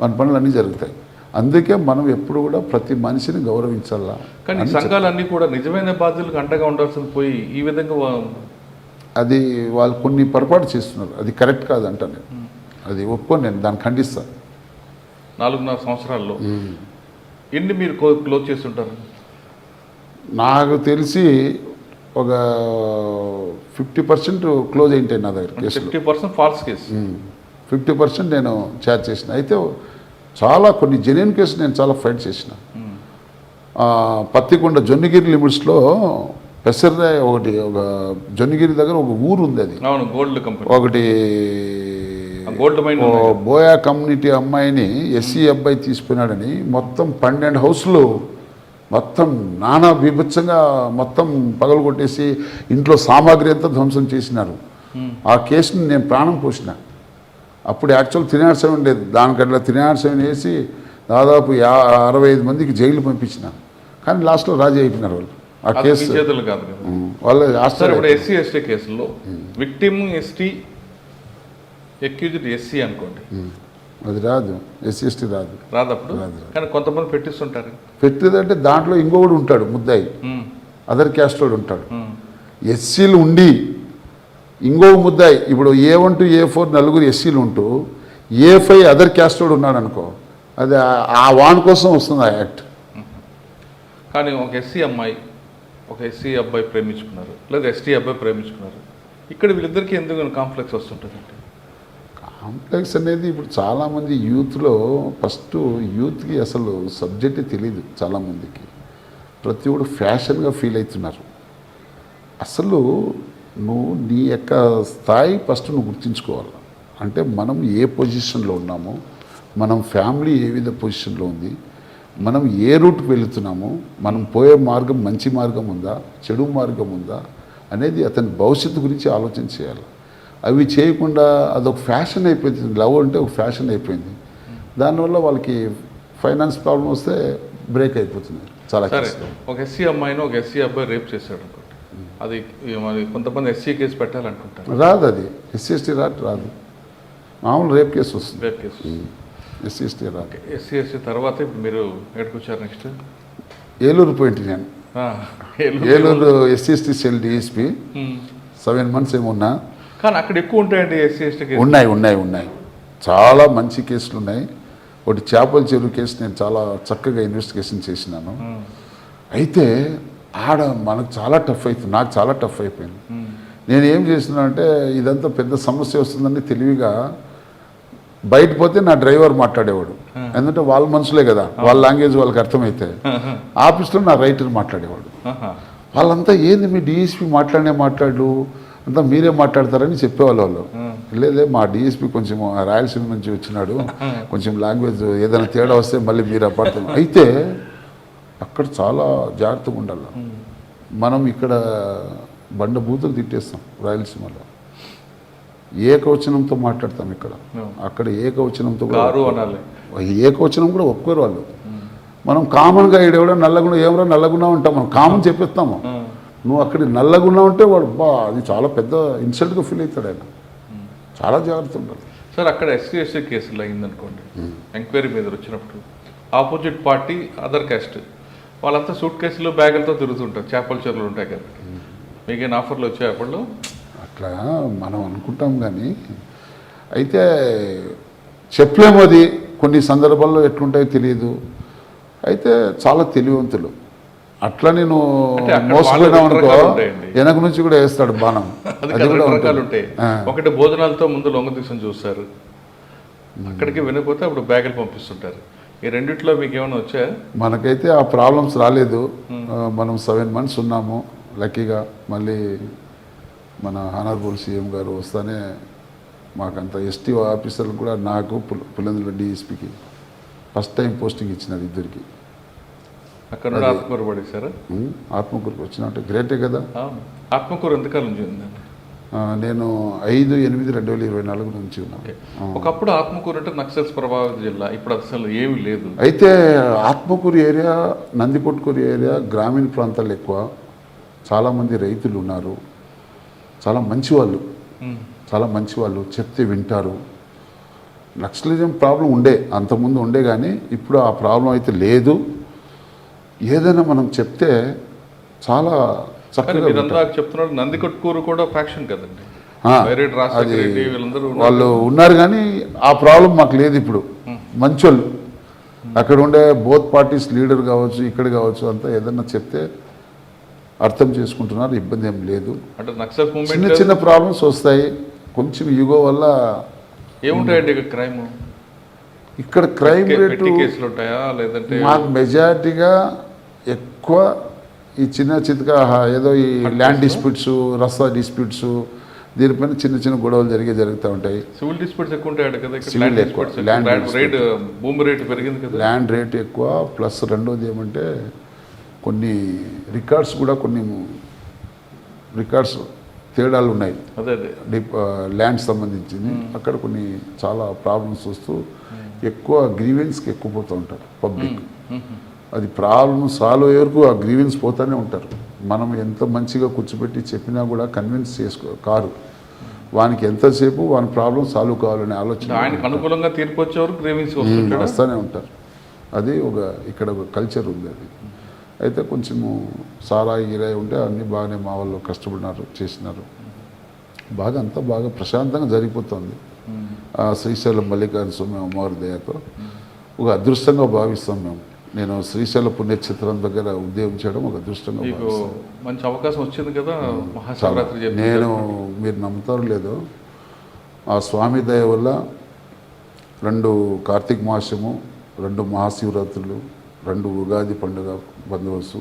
మన పనులు అన్నీ జరుగుతాయి. అందుకే మనం ఎప్పుడు కూడా ప్రతి మనిషిని గౌరవించాలా. కానీ సంఘాలన్నీ కూడా నిజమైన బాధ్యులకు అండగా ఉండాల్సింది పోయి ఈ విధంగా అది వాళ్ళు కొన్ని పొరపాటు చేస్తున్నారు, అది కరెక్ట్ కాదంట. నేను అది ఒప్పుకొని నేను దాన్ని ఖండిస్తాను. 4.5 సంవత్సరాల్లో ఎన్ని మీరు క్లోజ్ చేస్తుంటారు? నాకు తెలిసి ఒక 50% క్లోజ్ అయింటాయి నా దగ్గర కేసులు. 50% ఫాల్స్ కేసు, 50% నేను ఛార్జ్ చేసిన. అయితే చాలా కొన్ని జెన్యున్ కేసులు నేను చాలా ఫైట్ చేసిన. పత్తికొండ జొన్నగిరి లిమిట్స్లో పెసర్రాయ్ ఒకటి, ఒక జొన్నగిరి దగ్గర ఒక ఊరు ఉంది, అది అవును గోల్డ్ కంపెనీ, ఒకటి గోల్డ్ మైన్. బోయా కమ్యూనిటీ అమ్మాయిని ఎస్సీ అబ్బాయి తీసుకున్నాడని మొత్తం 12 హౌస్లు మొత్తం నానా బీభత్సంగా మొత్తం పగలు కొట్టేసి ఇంట్లో సామాగ్రి అంతా ధ్వంసం చేసినారు. ఆ కేసుని నేను ప్రాణం పోసిన. అప్పుడు యాక్చువల్ 307 లేదు, దానికట్లా 307 వేసి దాదాపు 65 మందికి జైలు పంపించిన. కానీ లాస్ట్లో రాజీ అయిపోయినారు వాళ్ళు. ఆ కేసు చేతులు కాదు కదా వాళ్ళు. ఇప్పుడు ఎస్సీ ఎస్టీ కేసుల్లో విక్టిమ్ ఎస్టీ, అక్యూజ్డ్ ఎస్సీ అనుకోండి, అది రాదు, ఎస్సీ ఎస్టీ రాదు. రాదప్పుడు. కానీ కొంతమంది పెట్టిస్తుంటారు. పెట్టేదంటే దాంట్లో ఇంకొకడు ఉంటాడు ముద్దాయి, అదర్ క్యాస్ట్ వాడు ఉంటాడు. ఎస్సీలు ఉండి ఇంకో ముద్దాయి, ఇప్పుడు A1 to A4 నలుగురు ఎస్సీలు ఉంటూ A5 అదర్ క్యాస్ట్ వాడు ఉన్నాడు అనుకో, అది ఆ వాన్ కోసం వస్తుంది ఆ యాక్ట్. కానీ ఒక ఎస్సీ అమ్మాయి ఒక ఎస్సీ అబ్బాయి ప్రేమించుకున్నారు, లేదా ఎస్టీ అబ్బాయి ప్రేమించుకున్నారు, ఇక్కడ వీళ్ళిద్దరికీ ఎందుకు కాంప్లెక్స్ వస్తుంటుందండి? కాంప్లెక్స్ అనేది ఇప్పుడు చాలామంది యూత్లో, ఫస్ట్ యూత్కి అసలు సబ్జెక్టే తెలియదు చాలామందికి. ప్రతి ఒక్కడు ఫ్యాషన్గా ఫీల్ అవుతున్నారు. అసలు నువ్వు నీ యొక్క స్థాయి ఫస్ట్ నువ్వు గుర్తించుకోవాలి. అంటే మనం ఏ పొజిషన్లో ఉన్నామో, మనం ఫ్యామిలీ ఏ విధ పొజిషన్లో ఉంది, మనం ఏ రూట్కి వెళుతున్నాము, మనం పోయే మార్గం మంచి మార్గం ఉందా, చెడు మార్గం ఉందా అనేది అతని భవిష్యత్తు గురించి ఆలోచన చేయాలి. అవి చేయకుండా అదొక ఫ్యాషన్ అయిపోయింది. లవ్ అంటే ఒక ఫ్యాషన్ అయిపోయింది. దానివల్ల వాళ్ళకి ఫైనాన్స్ ప్రాబ్లం వస్తే బ్రేక్ అయిపోతుంది చాలా. ఒక ఎస్సీ అమ్మాయిని ఒక ఎస్సీ అబ్బాయి రేప్ చేశాడు అనుకోండి, అది మరి కొంతమంది ఎస్సీ కేసు పెట్టాలనుకుంటారు. రాదు, అది ఎస్సీ ఎస్టీ రాదు, మామూలు రేప్ కేసు వస్తుంది. రేప్ కేసు ఎస్సీ ఎస్టీ రాదు. ఎస్సీ ఎస్టీ తర్వాత ఇప్పుడు మీరు ఎక్కడికి వచ్చారు నెక్స్ట్? ఏలూరు పోయింటి నేను. Eluru SC ST cell DSP 7 months ఏమున్నా. కానీ అక్కడ ఎక్కువ ఉంటాయండి ఎస్సీ ఎస్టీ కేసు? ఉన్నాయి చాలా మంచి కేసులు ఉన్నాయి. ఒకటి చేపల చెరువు కేసు నేను చాలా చక్కగా ఇన్వెస్టిగేషన్ చేసినాను. అయితే ఆడ మనకు చాలా టఫ్ అవుతుంది, నాకు చాలా టఫ్ అయిపోయింది. నేను ఏం చేసినా అంటే ఇదంతా పెద్ద సమస్య వస్తుందని తెలివిగా బయట పోతే నా డ్రైవర్ మాట్లాడేవాడు, ఎందుకంటే వాళ్ళ మనుషులే కదా, వాళ్ళ లాంగ్వేజ్ వాళ్ళకి అర్థమైతే. ఆఫీస్లో నా రైటర్ మాట్లాడేవాడు. వాళ్ళంతా ఏంది మీ డిఎస్పీ మాట్లాడు అంతా మీరే మాట్లాడతారని చెప్పేవాళ్ళు వాళ్ళు. లేదే మా డిఎస్పీ కొంచెం రాయలసీమ నుంచి వచ్చినాడు, కొంచెం లాంగ్వేజ్ ఏదైనా తేడా వస్తే మళ్ళీ మీరు అపార్థం. అయితే అక్కడ చాలా జాగ్రత్తగా ఉండాలి. మనం ఇక్కడ బండ బూతులు తిట్టేస్తాం రాయలసీమలో, ఏకవచనంతో మాట్లాడతాం. ఇక్కడ అక్కడ ఏకవచనంతో ఏకవచనం కూడా ఒప్పుకోరు వాళ్ళు. మనం కామన్గా ఈడెవడో నల్లగున్నా ఏమరా నల్లగున్నా ఉంటాం, మనం కామన్ చెప్పేస్తాము. నువ్వు అక్కడ నల్లగున్నా ఉంటే వాడు అది చాలా పెద్ద ఇన్సల్ట్గా ఫీల్ అవుతాడు. ఆయన చాలా జాగ్రత్త ఉండాలి సార్. అక్కడ ఎస్సీ ఎస్టీ కేసులు అయిందనుకోండి, ఎంక్వైరీ మీద వచ్చినప్పుడు ఆపోజిట్ పార్టీ అదర్ క్యాస్ట్ వాళ్ళంతా సూట్ కేసులు బ్యాగులతో తిరుగుతుంటారు, చేపల చెరువులు ఉంటాయి కదా. మీకేం ఆఫర్లు వచ్చాయి అప్పుడు? అట్లా మనం అనుకుంటాం కానీ అయితే చెప్పలేము. అది కొన్ని సందర్భాల్లో ఎట్లుంటాయో తెలియదు. అయితే చాలా తెలివివంతులు. అట్లా నేను మోసపోయినాం అనుకో, వెనక నుంచి కూడా వేస్తాడు బాణం. అది కూడా రకాలు ఉంటాయి. ఒకటి భోజనాలతో ముందు లొంగ తీసుకొని చూస్తారు, అక్కడికి వినకపోతే అప్పుడు బ్యాగులు పంపిస్తుంటారు. ఈ రెండిట్లో మీకు ఏమైనా వచ్చాయా? మనకైతే ఆ ప్రాబ్లమ్స్ రాలేదు. మనం 7 months ఉన్నాము లక్కీగా. మళ్ళీ మన హానరబుల్ సీఎం గారు వస్తానే మాకంత ఎస్టీ ఆఫీసర్లు కూడా నాకు పులివెందుల డిఎస్పీకి ఫస్ట్ టైం పోస్టింగ్ ఇచ్చినారు ఇద్దరికి. అక్కడ నుండి ఆత్మకూరు పడేశారా? ఆత్మకూరుకి వచ్చినట్టు గ్రేటే కదా. ఆత్మకూరు ఎంతకాలం నుంచి ఉందండి? నేను 5/8/2024 నుంచి ఉన్నాను. ఒకప్పుడు ఆత్మకూరు అంటే నక్సల్స్ ప్రభావిత జిల్లా, ఇప్పుడు అసలు ఏమీ లేదు. అయితే ఆత్మకూరు ఏరియా, నందికొట్కూరు ఏరియా గ్రామీణ ప్రాంతాలు ఎక్కువ, చాలామంది రైతులు ఉన్నారు, చాలా మంచివాళ్ళు, చాలా మంచివాళ్ళు, చెప్తే వింటారు. నక్సలిజం ప్రాబ్లం ఉండే, అంతకుముందు ఉండే, కానీ ఇప్పుడు ఆ ప్రాబ్లం అయితే లేదు. ఏదైనా మనం చెప్తే చాలా చక్కగా చెప్తున్నారు. నందికొట్కూరు కూడా ఫ్యాక్షన్ కదండి, వాళ్ళు ఉన్నారు, కానీ ఆ ప్రాబ్లం మాకు లేదు ఇప్పుడు. మంచోళ్ళు అక్కడ ఉండే బోత్ పార్టీస్ లీడర్ కావచ్చు, ఇక్కడ కావచ్చు, అంతా ఏదన్నా చెప్తే అర్థం చేసుకుంటున్నారు, ఇబ్బంది ఏం లేదు. అంటే నక్సల్ చిన్న చిన్న ప్రాబ్లమ్స్ వస్తాయి, కొంచెం యుగో వల్ల. ఏముంటాయండి ఇక్కడ క్రైమ్? ఇక్కడ క్రైమ్ రేటు కేసులు ఉంటాయా, లేదంటే మాకు మెజారిటీగా ఎక్కువ ఈ చిన్న చితక ఏదో ఈ ల్యాండ్ డిస్ప్యూట్స్, రస్తా డిస్ప్యూట్స్, దీనిపైన చిన్న చిన్న గొడవలు జరుగుతూ ఉంటాయి. సివిల్ డిస్ప్యూట్స్ ఎక్కువ ఉంటాయి కదా. సివిల్ ఎక్కువ, భూమి రేటు పెరిగింది కదా, ల్యాండ్ రేట్ ఎక్కువ. ప్లస్ రెండోది ఏమంటే కొన్ని రికార్డ్స్ కూడా, కొన్ని రికార్డ్స్ తేడాలు ఉన్నాయి. అదే ల్యాండ్ సంబంధించింది, అక్కడ కొన్ని చాలా ప్రాబ్లమ్స్ వస్తూ ఎక్కువ గ్రీవెన్స్కి ఎక్కువ పోతూ ఉంటారు పబ్లిక్. అది ప్రాబ్లమ్ సాల్వ్ అయ్యే వరకు ఆ గ్రీవెన్స్ పోతూనే ఉంటారు. మనం ఎంత మంచిగా కూర్చోబెట్టి చెప్పినా కూడా కన్విన్స్ కారు. వానికి ఎంతసేపు వాని ప్రాబ్లం సాల్వ్ కావాలనే ఆలోచన, ఆయనకు అనుకూలంగా తీర్పు వచ్చే వరకు గ్రీవెన్స్ వస్తూనే ఉంటారు. అది ఇక్కడ ఒక కల్చర్ ఉంది. అది అయితే కొంచెము సారా గిరాయి ఉంటే అన్నీ బాగానే మా వాళ్ళు కష్టపడినారు, చేసినారు, బాగా అంతా బాగా ప్రశాంతంగా జరిగిపోతుంది. శ్రీశైలం మల్లికార్జున స్వామి అమ్మవారి దయతో ఒక అదృష్టంగా భావిస్తాం మేము. నేను శ్రీశైల పుణ్యక్షేత్రం దగ్గర ఉద్యోగం చేయడం ఒక అదృష్టంగా భావిస్తాను. మంచి అవకాశం వచ్చింది కదా మహాశివరాత్రి. నేను మీరు నమ్ముతారు లేదో, ఆ స్వామి దయ వల్ల 2 కార్తీక మాసము, 2 మహాశివరాత్రులు, 2 ఉగాది పండుగ బందోబస్తు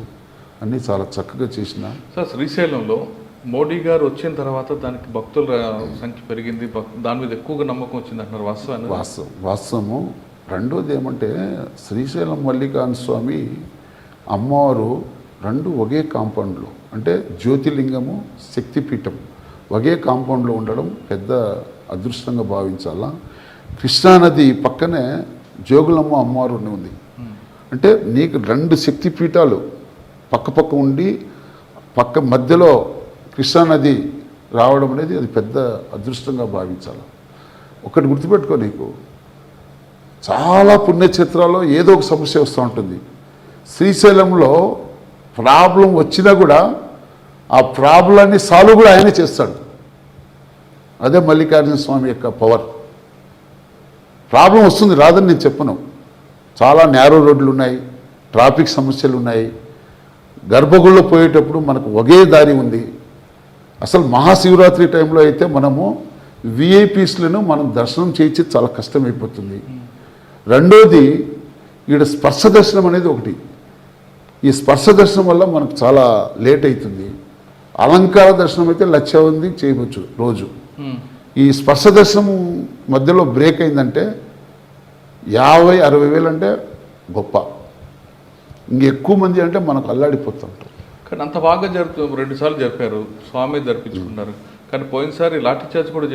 అన్నీ చాలా చక్కగా చేసిన. సార్, శ్రీశైలంలో మోడీ గారు వచ్చిన తర్వాత దానికి భక్తుల సంఖ్య పెరిగింది, దాని మీద ఎక్కువగా నమ్మకం వచ్చింది అంటున్నారు. వాస్తవము. రెండోది ఏమంటే శ్రీశైలం మల్లికార్జున స్వామి అమ్మవారు 2 ఒకే కాంపౌండ్లో, అంటే జ్యోతిర్లింగము, శక్తిపీఠం ఒకే కాంపౌండ్లో ఉండడం పెద్ద అదృష్టంగా భావించాలా. కృష్ణానది పక్కనే జోగులమ్మ అమ్మవారు ఉంది. అంటే నీకు 2 శక్తిపీఠాలు పక్క ఉండి పక్క మధ్యలో కృష్ణానది రావడం అనేది అది పెద్ద అదృష్టంగా భావించాలి. ఒకటి గుర్తుపెట్టుకో, నీకు చాలా పుణ్యక్షేత్రాల్లో ఏదో ఒక సమస్య వస్తూ ఉంటుంది. శ్రీశైలంలో ప్రాబ్లం వచ్చినా కూడా ఆ ప్రాబ్లాన్ని సాల్వ్ కూడా ఆయనే చేస్తాడు. అదే మల్లికార్జున స్వామి యొక్క పవర్. ప్రాబ్లం వస్తుంది, రాదని నేను చెప్పను. చాలా నేరో రోడ్లు ఉన్నాయి, ట్రాఫిక్ సమస్యలు ఉన్నాయి, గర్భగుడిలో పోయేటప్పుడు మనకు ఒకే దారి ఉంది. అసలు మహాశివరాత్రి టైంలో అయితే మనము విఐపీస్లను మనం దర్శనం చేయించి చాలా కష్టమైపోతుంది. రెండోది, ఈడ స్పర్శ దర్శనం అనేది ఒకటి. ఈ స్పర్శ దర్శనం వల్ల మనకు చాలా లేట్ అవుతుంది. అలంకార దర్శనం అయితే 1,00,000 మంది చేయవచ్చు రోజు. ఈ స్పర్శ దర్శనం మధ్యలో బ్రేక్ అయిందంటే 50-60 వేలు అంటే గొప్ప. ఇంకెక్కువ మంది అంటే మనకు అల్లాడిపోతుంటారు. కానీ అంత బాగా జరుగుతుంది. 2 సార్లు జరిపారు, స్వామి జరిపించుకున్నారు. కానీ పోయినసారి లాఠీ చార్జ్ కూడా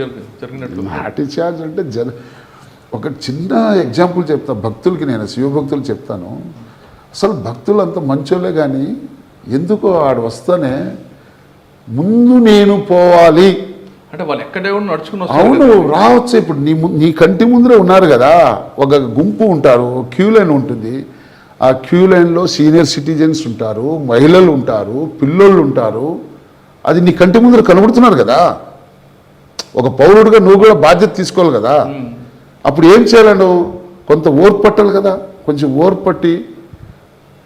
జరిగినట్టు. లాఠీ చార్జ్ అంటే ఒక చిన్న ఎగ్జాంపుల్ చెప్తా భక్తులకి, నేను శివభక్తులు చెప్తాను. అసలు భక్తులు అంత మంచోళ్ళే, కానీ ఎందుకో ఆడు వస్తానే ముందు నేను పోవాలి అంటే వాళ్ళు ఎక్కడే నడుచుకుని. అవును, రావచ్చు. ఇప్పుడు నీ కంటి ముందరే ఉన్నారు కదా, ఒక గుంపు ఉంటారు, క్యూ లైన్ ఉంటుంది. ఆ క్యూ లైన్లో సీనియర్ సిటిజన్స్ ఉంటారు, మహిళలు ఉంటారు, పిల్లోళ్ళు ఉంటారు. అది నీ కంటి ముందర కనబడుతున్నారు కదా. ఒక పౌరుడిగా నువ్వు కూడా బాధ్యత తీసుకోవాలి కదా. అప్పుడు ఏం చేయాలను, కొంత ఓర్పు పట్టాలి కదా. కొంచెం ఓర్పు పట్టి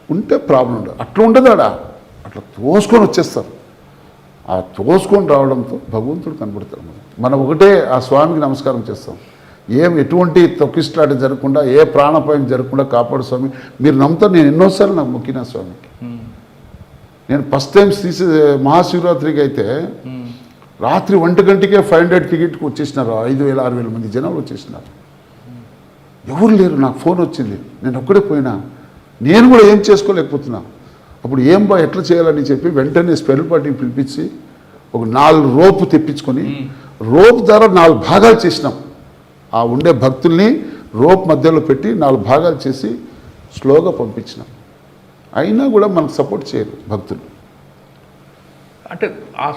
ఉంటే ప్రాబ్లం ఉండదు. అట్లా ఉండదు, అట్లా తోసుకొని వచ్చేస్తారు. ఆ తోసుకొని రావడంతో భగవంతుడు కనబడతాడు. మనం ఒకటే ఆ స్వామికి నమస్కారం చేస్తాం. ఎటువంటి తొక్కిస్లాట జరగకుండా, ఏ ప్రాణాపాయం జరగకుండా కాపాడు స్వామి. మీరు నమ్ముతారు, నేను ఎన్నోసార్లు నాకు మొక్కిన స్వామికి. నేను ఫస్ట్ టైం మహాశివరాత్రికి అయితే రాత్రి 1 గంటకే 500 టికెట్కి వచ్చేసినారు. 5,000 6,000 మంది జనాలు వచ్చేసినారు. ఎవరు లేరు. నాకు ఫోన్ వచ్చింది, నేను ఒక్కడే పోయినా, నేను కూడా ఏం చేసుకోలేకపోతున్నా. అప్పుడు ఏం బా ఎట్లా చేయాలని చెప్పి వెంటనే స్పెల్ పార్టీని పిలిపించి ఒక 4 రోపు తెప్పించుకొని రోప్ ద్వారా 4 భాగాలు చేసినాం. ఆ ఉండే భక్తుల్ని రోప్ మధ్యలో పెట్టి 4 భాగాలు చేసి స్లోగా పంపించినాం. అయినా కూడా మనకు సపోర్ట్ చేయరు భక్తులు. అంటే ఆ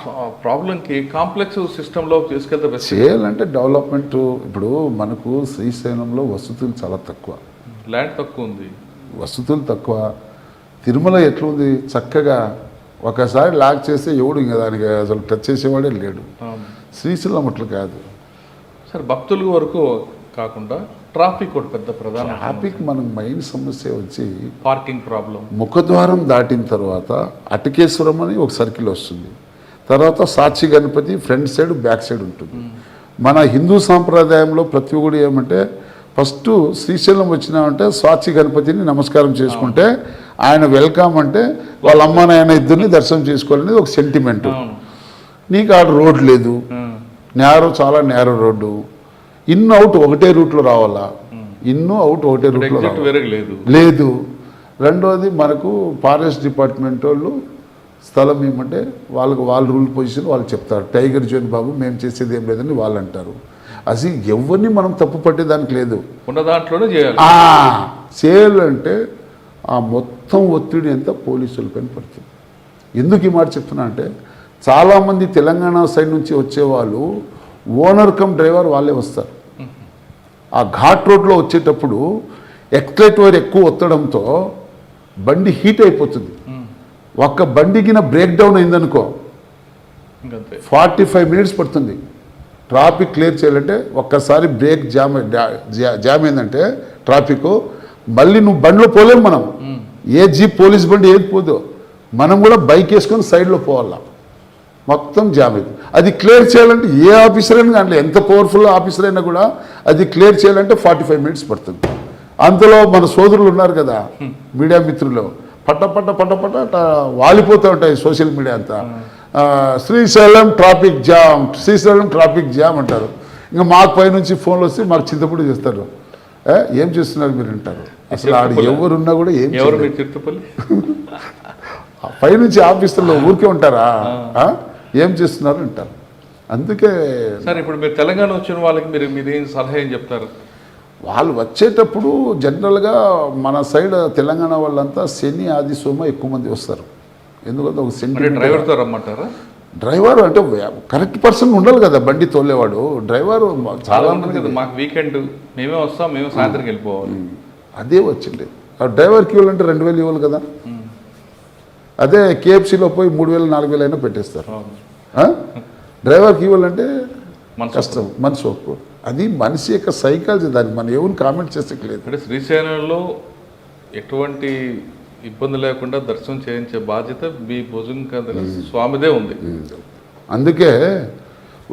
ప్రాబ్లంకి కాంప్లెక్స్ సిస్టంలో తీసుకెళ్తే best. చేయాలంటే డెవలప్మెంట్. ఇప్పుడు మనకు శ్రీశైలంలో వసతులు చాలా తక్కువ, ల్యాండ్ తక్కువ ఉంది, వసతులు తక్కువ. తిరుమల ఎట్లుంది, చక్కగా ఒకసారి లాక్ చేస్తే ఎవడు ఇంకా దానికి అసలు టచ్ చేసేవాడే లేడు. శ్రీశైలం అట్లా కాదు. సరే, భక్తుల వరకు కాకుండా ట్రాఫిక్ ఒకటి పెద్ద ప్రధాన ట్రాఫిక్ మనకు మెయిన్ సమస్య వచ్చి పార్కింగ్ ప్రాబ్లం. ముఖద్వారం దాటిన తర్వాత అటకేశ్వరం అని ఒక సర్కిల్ వస్తుంది, తర్వాత Sakshi Ganapati front side back side ఉంటుంది. మన హిందూ సాంప్రదాయంలో ప్రతి ఒక్కటి ఏమంటే ఫస్ట్ శ్రీశైలం వచ్చినామంటే సాక్షి గణపతిని నమస్కారం చేసుకుంటే ఆయన వెల్కమ్ అంటే వాళ్ళ అమ్మ నాయన ఇద్దరిని దర్శనం చేసుకోవాలనేది ఒక సెంటిమెంట్. నీకు ఆడ రోడ్ లేదు, చాలా నేరో రోడ్డు, ఇన్ అవుట్ ఒకటే రూట్లో రావాలా, ఇన్ను అవుట్ ఒకటే రూట్లో లేదు. రెండోది మనకు ఫారెస్ట్ డిపార్ట్మెంట్ వాళ్ళు స్థలం ఏమంటే వాళ్ళ రూల్ పొజిషన్ వాళ్ళు చెప్తారు. టైగర్ జోన్ బాబు మేము చేసేది ఏం లేదని వాళ్ళు అంటారు. అది ఎవరిని మనం తప్పు పట్టేదానికి లేదు, ఉన్న దాంట్లోనే చేయాలి. చేయాలంటే ఆ మొత్తం ఒత్తిడి అంతా పోలీసుల పైన పడుతుంది. ఎందుకు ఈ మాట చెప్తున్నా అంటే చాలామంది తెలంగాణ సైడ్ నుంచి వచ్చేవాళ్ళు ఓనర్ కమ్ డ్రైవర్ వాళ్ళే వస్తారు. ఆ ఘాట్ రోడ్లో వచ్చేటప్పుడు ఎక్స్లేటర్ ఎక్కువ ఒత్తడంతో బండి హీట్ అయిపోతుంది. ఒక్క బండికిన బ్రేక్ డౌన్ అయిందనుకో 45 మినిట్స్ పడుతుంది ట్రాఫిక్ క్లియర్ చేయాలంటే. ఒక్కసారి బ్రేక్ జామ్ అయిందంటే ట్రాఫిక్, మళ్ళీ నువ్వు బండిలో పోలేము. మనం ఏ జీప్ పోలీస్ బండి ఏది పోదు, మనం కూడా బైక్ వేసుకొని సైడ్లో పోవాలా, మొత్తం జామ్ అయింది. అది క్లియర్ చేయాలంటే ఏ ఆఫీసర్ అయినా కానీ, ఎంత పవర్ఫుల్ ఆఫీసర్ అయినా కూడా అది క్లియర్ చేయాలంటే 45 మినిట్స్ పడుతుంది. అంతలో మన సోదరులు ఉన్నారు కదా మీడియా మిత్రులు, పట్ట పట్ట పట్ట పట్ట వాలిపోతూ ఉంటాయి సోషల్ మీడియా అంతా. Srisailam traffic jam, Srisailam traffic jam అంటారు. ఇంకా మాకు పైనుంచి ఫోన్లు వస్తే మాకు చింతపూడి చేస్తారు. ఏం చేస్తున్నారు మీరు అంటారు. అసలు ఆడు ఎవరున్నా కూడా ఏం పైనుంచి ఆఫీసర్లో ఊరికే ఉంటారా, ఏం చేస్తున్నారు అంటారు. అందుకే సార్ ఇప్పుడు మీరు తెలంగాణ వచ్చిన వాళ్ళకి మీరు ఏం సలహా ఏం చెప్తారు? వాళ్ళు వచ్చేటప్పుడు జనరల్గా మన సైడ్ తెలంగాణ వాళ్ళంతా శని ఆది సోమ ఎక్కువ మంది వస్తారు. ఎందుకంటే ఒక సెంటిమెంట్. డ్రైవర్తో రమ్మంటారా? డ్రైవర్ అంటే కరెక్ట్ పర్సన్ ఉండాలి కదా బండి తోలేవాడు. డ్రైవర్ చాలా మంది కదా, మాకు వీకెండ్ మేమే వస్తాం, మేము సాయంత్రం వెళ్ళిపోవాలి. అదే వచ్చింది. ఆ డ్రైవర్కి ఇవ్వాలంటే 2,000 ఇవ్వాలి కదా. అదే కేఎఫ్సీలో పోయి 3,000 4,000 అయినా పెట్టేస్తారు. డ్రైవర్కి ఇవ్వాలంటే కష్టం, మనసు ఒప్పు. అది మనిషి యొక్క సైకాలజీ, దాన్ని మనం ఎవరిని కామెంట్ చేసేట్లేదు. అంటే శ్రీశైలంలో ఎటువంటి ఇబ్బంది లేకుండా దర్శనం చేయించే బాధ్యత మీ భుజంగా స్వామిదే ఉంది. అందుకే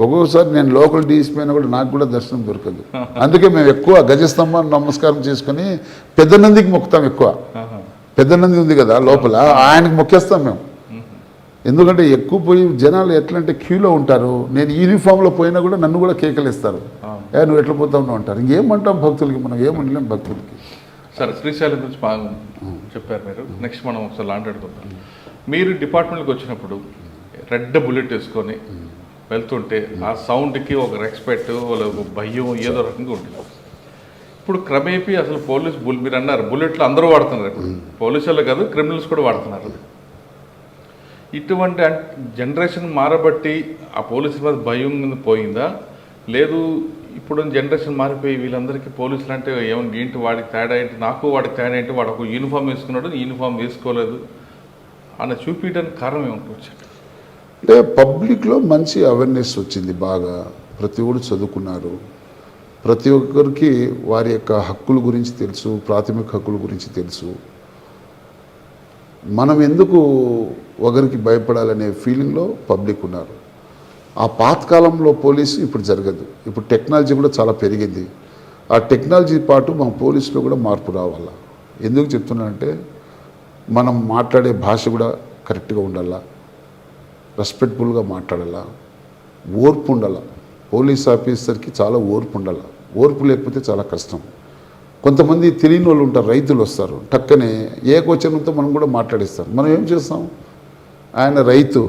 ఒక్కొక్కసారి నేను లోకల్ డీఎస్పీ అయినా కూడా నాకు కూడా దర్శనం దొరకదు. అందుకే మేము ఎక్కువ గజస్తంభాన్ని నమస్కారం చేసుకుని పెద్ద నందికి మొక్కుతాం. ఎక్కువ పెద్ద నంది ఉంది కదా లోపల, ఆయనకు మొక్కేస్తాం మేము. ఎందుకంటే ఎక్కువ పోయి జనాలు ఎట్లా అంటే క్యూలో ఉంటారు. నేను యూనిఫామ్లో పోయినా కూడా నన్ను కూడా కేకలేస్తారు, నువ్వు ఎట్లా పోతావు అంటారు. ఇంకేమంటాం భక్తులకి, మనం ఏమంటలేం భక్తులకి. సరే, శ్రీశైలం గురించి బాగా చెప్పారు మీరు. నెక్స్ట్ మనం ఒకసారి మాట్లాడుకుందాం. మీరు డిపార్ట్మెంట్కి వచ్చినప్పుడు రెడ్ బుల్లెట్ వేసుకొని వెళ్తుంటే ఆ సౌండ్కి ఒక రెస్పెక్ట్, ఒక భయం ఏదో రకంగా ఉంటుంది. ఇప్పుడు క్రమేపీ అసలు మీరు అన్నారు బుల్లెట్లు అందరూ వాడుతున్నారు. ఇప్పుడు పోలీసులు కాదు, క్రిమినల్స్ కూడా వాడుతున్నారు. ఇటువంటి జనరేషన్ మారబట్టి ఆ పోలీసుల మీద భయం పోయిందా, లేదు ఇప్పుడు జనరేషన్ మారిపోయి వీళ్ళందరికీ పోలీసులు అంటే ఏమన్నా ఏంటి, వాడికి తేడా ఏంటి, నాకు వాడికి తేడా ఏంటి, వాడు ఒక యూనిఫామ్ వేసుకున్నాడు యూనిఫామ్ వేసుకోలేదు అని చూపించడానికి కారణం ఏముంటుంది? అంటే పబ్లిక్లో మంచి అవేర్నెస్ వచ్చింది బాగా. ప్రతి ఒక్కరు చదువుకున్నారు, ప్రతి ఒక్కరికి వారి యొక్క హక్కుల గురించి తెలుసు, ప్రాథమిక హక్కుల గురించి తెలుసు. మనం ఎందుకు ఒకరికి భయపడాలనే ఫీలింగ్లో పబ్లిక్ ఉన్నారు. ఆ పాతకాలంలో పోలీసు ఇప్పుడు జరగదు. ఇప్పుడు టెక్నాలజీ కూడా చాలా పెరిగింది. ఆ టెక్నాలజీ పాటు మన పోలీసులో కూడా మార్పు రావాలా. ఎందుకు చెప్తున్నానంటే మనం మాట్లాడే భాష కూడా కరెక్ట్గా ఉండాలా, రెస్పెక్ట్ఫుల్గా మాట్లాడాలా. ఓర్పు ఉండాల. పోలీస్ ఆఫీసర్కి చాలా ఓర్పు ఉండాలి. ఓర్పు లేకపోతే చాలా కష్టం. కొంతమంది తెలియని వాళ్ళు ఉంటారు, రైతులు వస్తారు, టక్కనే ఏకవచనంతో మనం కూడా మాట్లాడిస్తాం. మనం ఏం చేస్తాం? ఆయన రైతు,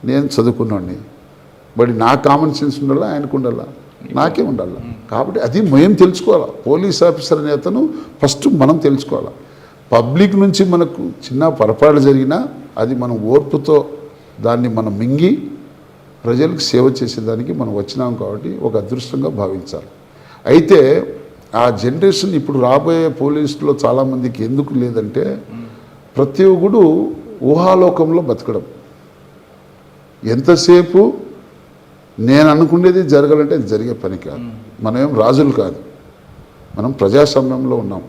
నేను చదువుకున్నాడిని, బట్ నా కామన్ సెన్స్ ఉండాలా, ఆయనకు ఉండాలా, నాకే ఉండాలా. కాబట్టి అది మేము తెలుసుకోవాలా. పోలీస్ ఆఫీసర్ అనే అతను ఫస్ట్ మనం తెలుసుకోవాలా. పబ్లిక్ నుంచి మనకు చిన్న పొరపాటు జరిగినా అది మనం ఓర్పుతో దాన్ని మనం మింగి ప్రజలకు సేవ చేసేదానికి మనం వచ్చినాం కాబట్టి ఒక అదృష్టంగా భావించాలి. అయితే ఆ జనరేషన్ ఇప్పుడు రాబోయే పోలీసులో చాలామందికి ఎందుకు లేదంటే ప్రతి ఒక్కడు ఊహాలోకంలో బతకడం. ఎంతసేపు నేను అనుకునేది జరగాలంటే అది జరిగే పని కాదు. మనం ఏం రాజులు కాదు, మనం ప్రజాస్వామ్యంలో ఉన్నాం.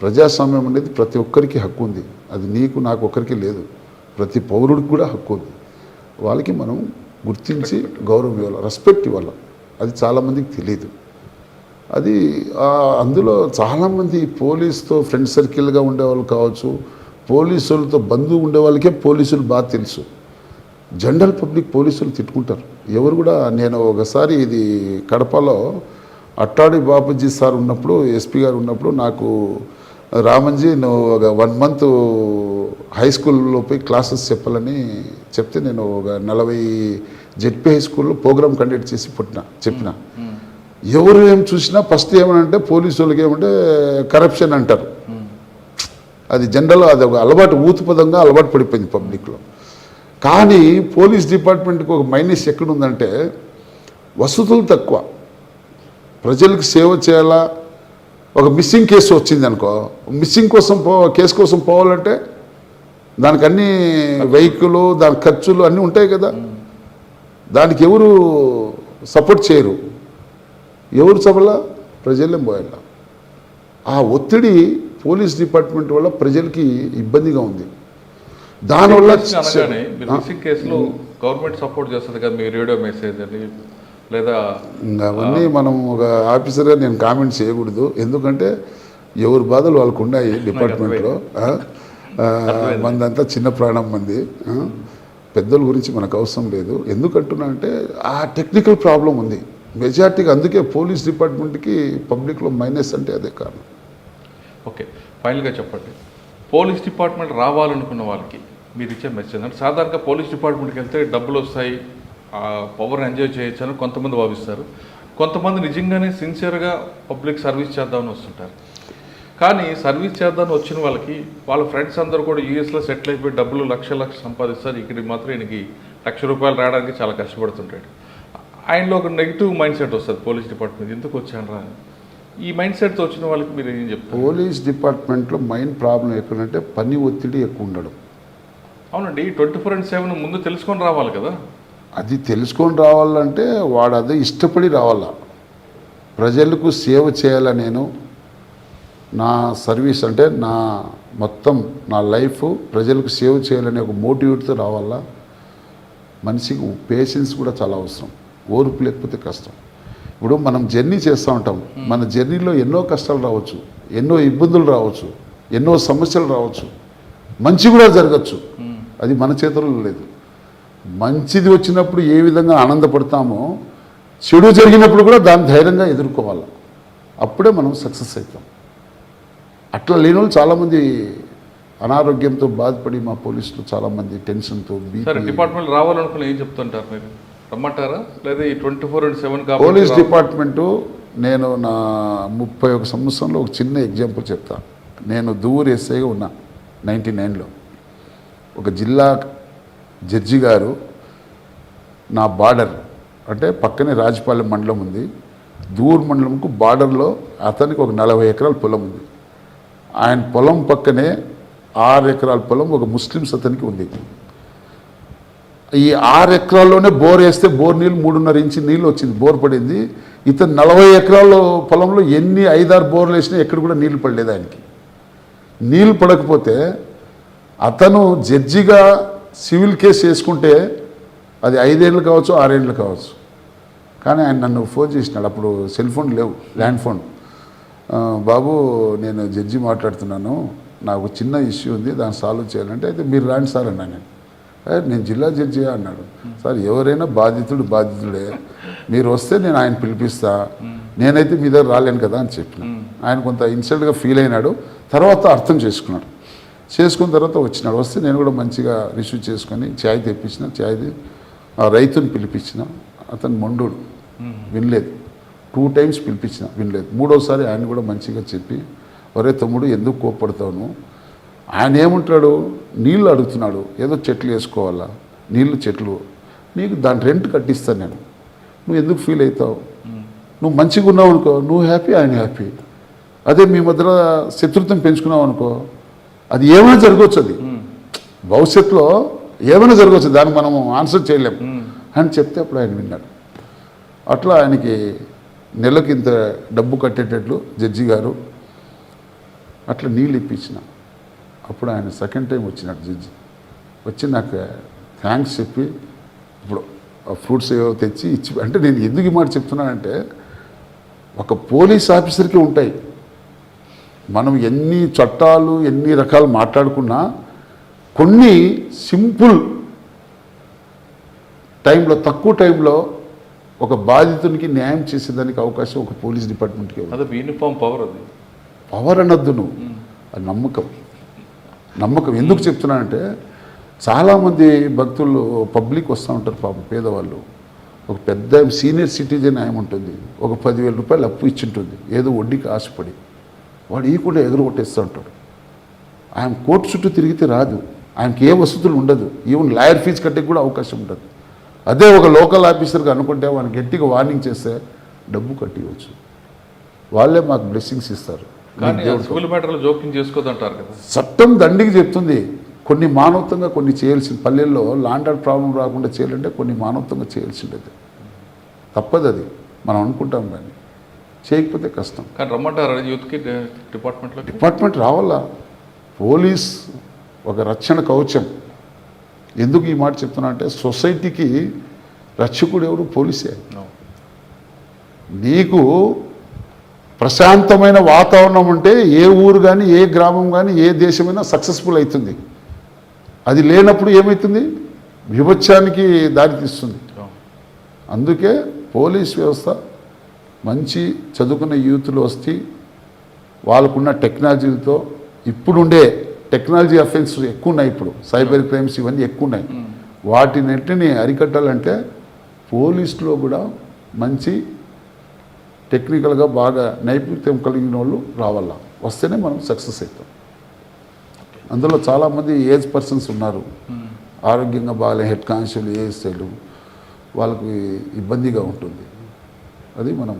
ప్రజాస్వామ్యం అనేది ప్రతి ఒక్కరికి హక్కు ఉంది. అది నీకు నాకు ఒక్కరికి లేదు, ప్రతి పౌరుడికి కూడా హక్కు ఉంది. వాళ్ళకి మనం గుర్తించి గౌరవం ఇవ్వాలి, రెస్పెక్ట్ ఇవ్వాలి. అది చాలామందికి తెలియదు. అది అందులో చాలామంది పోలీసుతో ఫ్రెండ్ సర్కిల్గా ఉండేవాళ్ళు కావచ్చు, పోలీసులతో బంధువు ఉండే వాళ్ళకే పోలీసులు బాగా తెలుసు. జనరల్ పబ్లిక్ పోలీసులు తిట్టుకుంటారు. ఎవరు కూడా నేను ఒకసారి ఇది కడపలో అట్టాడి బాపూజీ సార్ ఉన్నప్పుడు, ఎస్పీ గారు ఉన్నప్పుడు నాకు రామంజీ నువ్వు ఒక 1 month హై స్కూల్లో పోయి క్లాసెస్ చెప్పాలని చెప్తే నేను ఒక 40 జెడ్పీ హై స్కూల్లో ప్రోగ్రామ్ కండక్ట్ చేసి చెప్పిన. ఎవరు ఏం చూసినా ఫస్ట్ ఏమనంటే పోలీసు వాళ్ళకి ఏమంటే కరప్షన్ అంటారు. అది జనరల్, అది ఒక అలవాటు, ఊతుపదంగా అలవాటు పడిపోయింది పబ్లిక్లో. కానీ పోలీస్ డిపార్ట్మెంట్కి ఒక మైనస్ ఎక్కడుందంటే వసతులు తక్కువ, ప్రజలకు సేవ చేయాలా. ఒక మిస్సింగ్ కేసు వచ్చింది అనుకో, మిస్సింగ్ కోసం కేసు కోసం పోవాలంటే దానికి అన్ని వెహికల్, దాని ఖర్చులు అన్నీ ఉంటాయి కదా. దానికి ఎవరు సపోర్ట్ చేయరు. ఎవరు చవలా? ప్రజలేం పోయాల. ఆ ఒత్తిడి పోలీస్ డిపార్ట్మెంట్ వల్ల ప్రజలకి ఇబ్బందిగా ఉంది. దానివల్ల మిస్సింగ్ కేసులో గవర్నమెంట్ సపోర్ట్ చేస్తుంది కదా, మీ రేడియో మెసేజ్ అని లేదా అవన్నీ మనం ఒక ఆఫీసర్గా నేను కామెంట్ చేయకూడదు. ఎందుకంటే ఎవరి బాధలు వాళ్ళకు ఉన్నాయి డిపార్ట్మెంట్లో. మందంతా చిన్న ప్రాణం మంది, పెద్దల గురించి మనకు అవసరం లేదు. ఎందుకంటున్నా అంటే ఆ టెక్నికల్ ప్రాబ్లం ఉంది మెజార్టీగా. అందుకే పోలీస్ డిపార్ట్మెంట్కి పబ్లిక్లో మైనస్ అంటే అదే కారణం. ఓకే, ఫైనల్గా చెప్పండి, పోలీస్ డిపార్ట్మెంట్ రావాలనుకున్న వాళ్ళకి మీరు ఇచ్చే మెసేజ్ అంటే సాధారణంగా పోలీస్ డిపార్ట్మెంట్కి వెళ్తే డబ్బులు వస్తాయి, పవర్ ఎంజాయ్ చేయొచ్చు అని కొంతమంది భావిస్తారు. కొంతమంది నిజంగానే సిన్సియర్గా పబ్లిక్ సర్వీస్ చేద్దామని వస్తుంటారు. కానీ సర్వీస్ చేద్దామని వచ్చిన వాళ్ళకి వాళ్ళ ఫ్రెండ్స్ అందరూ కూడా యూఎస్లో సెటిల్ అయిపోయి డబ్బులు లక్షలు సంపాదిస్తారు. ఇక్కడికి మాత్రం ఈయనకి ₹1,00,000 రావడానికి చాలా కష్టపడుతుంటాడు. ఆయనలో ఒక నెగిటివ్ మైండ్ సెట్ వస్తుంది, పోలీస్ డిపార్ట్మెంట్ ఎందుకు వచ్చాను రా. ఈ మైండ్ సెట్తో వచ్చిన వాళ్ళకి మీరు ఏం చెప్తారు? పోలీస్ డిపార్ట్మెంట్లో మెయిన్ ప్రాబ్లం ఎక్కడంటే పని ఒత్తిడి ఎక్కువ ఉండడం. అవునండి, 24/7 ముందు తెలుసుకొని రావాలి కదా. అది తెలుసుకొని రావాలంటే వాడు అదే ఇష్టపడి రావాలా. ప్రజలకు సేవ చేయాల, నేను నా సర్వీస్ అంటే నా మొత్తం నా లైఫ్ ప్రజలకు సేవ చేయాలనే ఒక మోటివేట్తో రావాలా. మనిషికి పేషెన్స్ కూడా చాలా అవసరం, ఓర్పు లేకపోతే కష్టం. ఇప్పుడు మనం జర్నీ చేస్తూ ఉంటాం, మన జర్నీలో ఎన్నో కష్టాలు రావచ్చు, ఎన్నో ఇబ్బందులు రావచ్చు, ఎన్నో సమస్యలు రావచ్చు, మంచి కూడా జరగచ్చు. అది మన చేతుల్లో లేదు. మంచిది వచ్చినప్పుడు ఏ విధంగా ఆనందపడతామో, చెడు జరిగినప్పుడు కూడా దాన్ని ధైర్యంగా ఎదుర్కోవాలి. అప్పుడే మనం సక్సెస్ అవుతాం. అట్లా లేని వాళ్ళు చాలామంది అనారోగ్యంతో బాధపడి మా పోలీసులు చాలామంది టెన్షన్తో డిపార్ట్మెంట్ రావాలనుకుని ఏం చెప్తుంటారు మీరు? రమ్మంటారా లేదా ఈ 24/7 పోలీస్ డిపార్ట్మెంటు? నేను నా 31 సంవత్సరంలో ఒక చిన్న ఎగ్జాంపుల్ చెప్తాను. నేను దూర్ ఎస్ఐగా ఉన్నా 99లో. ఒక జిల్లా జడ్జి గారు నా బార్డర్ అంటే పక్కనే రాజపాలెం మండలం ఉంది, దూర్ మండలంకు బార్డర్లో అతనికి ఒక 40 ఎకరాల పొలం ఉంది. ఆయన పొలం పక్కనే 6 ఎకరాల పొలం ఒక ముస్లిమ్స్ అతనికి ఉంది. ఈ 6 ఎకరాల్లోనే బోర్ వేస్తే బోర్ నీళ్ళు 3.5 ఇంచు నీళ్ళు వచ్చింది, బోర్ పడింది. ఇతను 40 ఎకరాల పొలంలో ఎన్ని 5-6 బోర్లు వేసినా ఎక్కడ కూడా నీళ్ళు పడలేదు ఆయనకి. నీళ్ళు పడకపోతే అతను జడ్జిగా సివిల్ కేసు చేసుకుంటే అది 5 ఏళ్ళు కావచ్చు, 6 ఏళ్ళు కావచ్చు. కానీ ఆయన నన్ను ఫోన్ చేసినాడు, అప్పుడు సెల్ ఫోన్ లేవు, ల్యాండ్ ఫోన్. బాబు నేను జడ్జి మాట్లాడుతున్నాను, నాకు చిన్న ఇష్యూ ఉంది, దాన్ని సాల్వ్ చేయాలంటే అయితే మీరు రాండి సార్ అన్నా. నేను నేను జిల్లా జడ్జి అన్నాడు. సార్ ఎవరైనా బాధితుడే, మీరు వస్తే నేను ఆయన పిలిపిస్తా, నేనైతే మీ దగ్గర రాలేను కదా అని చెప్పిన. ఆయన కొంత ఇన్సల్ట్గా ఫీల్ అయినాడు. తర్వాత అర్థం చేసుకున్నాడు. చేసుకున్న తర్వాత వచ్చినాడు. వస్తే నేను కూడా మంచిగా రిసీవ్ చేసుకొని ఛాయ్ తెప్పించిన. ఛాయ్ది ఆ రైతుని పిలిపించిన. అతను మొండోడు, వినలేదు. 2 times పిలిపించిన, వినలేదు. 3వసారి ఆయన కూడా మంచిగా చెప్పి, ఒరే తమ్ముడు ఎందుకు కోప్పడతావు, ఆయన ఏమంటాడు, నీళ్ళు అడుగుతున్నాడు, ఏదో చెట్లు వేసుకోవాలా, నీళ్ళు చెట్లు, నీకు దాని రెంట్ కట్టిస్తాను నేను, నువ్వు ఎందుకు ఫీల్ అవుతావు, నువ్వు మంచిగా ఉన్నావు అనుకో, నువ్వు హ్యాపీ, ఆయన హ్యాపీ. అదే మీ మధ్యలో శత్రుత్వం పెంచుకున్నావు అనుకో, అది ఏమైనా జరగవచ్చు, అది భవిష్యత్తులో ఏమైనా జరగవచ్చు, దాన్ని మనం ఆన్సర్ చేయలేం అని చెప్తే అప్పుడు ఆయన విన్నాడు. అట్లా ఆయనకి నెలకి ఇంత డబ్బు కట్టేటట్లు జడ్జి గారు అట్లా నీళ్ళు ఇప్పించిన. అప్పుడు ఆయన సెకండ్ టైం వచ్చినాడు జడ్జి. వచ్చి నాకు థ్యాంక్స్ చెప్పి ఇప్పుడు ఫ్రూట్స్ ఏవో తెచ్చి ఇచ్చి, అంటే నేను ఎందుకు ఈ మాట చెప్తున్నానంటే, ఒక పోలీస్ ఆఫీసర్కి ఉంటాయి. మనం ఎన్ని చట్టాలు ఎన్ని రకాలు మాట్లాడుకున్నా కొన్ని సింపుల్ టైంలో, తక్కువ టైంలో ఒక బాధితునికి న్యాయం చేసేదానికి అవకాశం ఒక పోలీస్ డిపార్ట్మెంట్కి. అది యూనిఫామ్ పవర్, అది పవర్ అనొద్దు నువ్వు, అది నమ్మకం. ఎందుకు చెప్తున్నానంటే, చాలామంది భక్తులు పబ్లిక్ వస్తూ ఉంటారు పాపం, పేదవాళ్ళు. ఒక పెద్ద సీనియర్ సిటిజన్ ఆయన ఉంటుంది, ఒక 10,000 రూపాయలు అప్పు ఇచ్చింటుంది, ఏదో వడ్డీకి ఆశపడి, వాడు ఈ కూడా ఎగరగొట్టేస్తూ ఉంటాడు. ఆయన కోర్టు చుట్టూ తిరిగితే రాదు, ఆయనకి ఏ వసతులు ఉండదు, ఈవెన్ లాయర్ ఫీజు కట్టేకి కూడా అవకాశం ఉండదు. అదే ఒక లోకల్ ఆఫీసర్కి అనుకుంటే వాడిని గట్టిగా వార్నింగ్ చేస్తే డబ్బు కట్టివచ్చు. వాళ్ళే మాకు బ్లెస్సింగ్స్ ఇస్తారు. కానీ సివిల్ మ్యాటర్లో జోక్యం చేసుకోదంటారు కదా. చట్టం దండికి చెప్తుంది, కొన్ని మానవత్వంగా కొన్ని చేయాల్సింది. పల్లెల్లో ల్యాండ్ ఆర్డర్ ప్రాబ్లం రాకుండా చేయాలంటే కొన్ని మానవత్వంగా చేయాల్సిండేది. తప్పదు, అది మనం అనుకుంటాం, కానీ చేయకపోతే కష్టం. కానీ రమ్మంటారు యూత్కి డిపార్ట్మెంట్ రావాలా. పోలీస్ ఒక రక్షణ కవచం. ఎందుకు ఈ మాట చెప్తున్నా అంటే, సొసైటీకి రక్షకుడు ఎవరు? పోలీసే. నీకు ప్రశాంతమైన వాతావరణం ఉంటే ఏ ఊరు కానీ ఏ గ్రామం కానీ ఏ దేశమైనా సక్సెస్ఫుల్ అవుతుంది. అది లేనప్పుడు ఏమవుతుంది? విభత్సానికి దారితీస్తుంది. అందుకే పోలీస్ వ్యవస్థ మంచి చదువుకున్న యూత్లు వస్తే వాళ్ళకున్న టెక్నాలజీలతో, ఇప్పుడుండే టెక్నాలజీ అఫెన్స్ ఎక్కువ ఉన్నాయి, ఇప్పుడు సైబర్ క్రైమ్స్ ఇవన్నీ ఎక్కువ ఉన్నాయి, వాటినన్నిటిని అరికట్టాలంటే పోలీసులో కూడా మంచి టెక్నికల్గా బాగా నైపుణ్యం కలిగిన వాళ్ళు రావాలా. వస్తేనే మనం సక్సెస్ అవుతాం. అందులో చాలామంది ఏజ్ పర్సన్స్ ఉన్నారు, ఆరోగ్యంగా బాగా హెడ్ కానిస్టేబుల్ ఏఎస్ఐలు, వాళ్ళకి ఇబ్బందిగా ఉంటుంది. అది మనం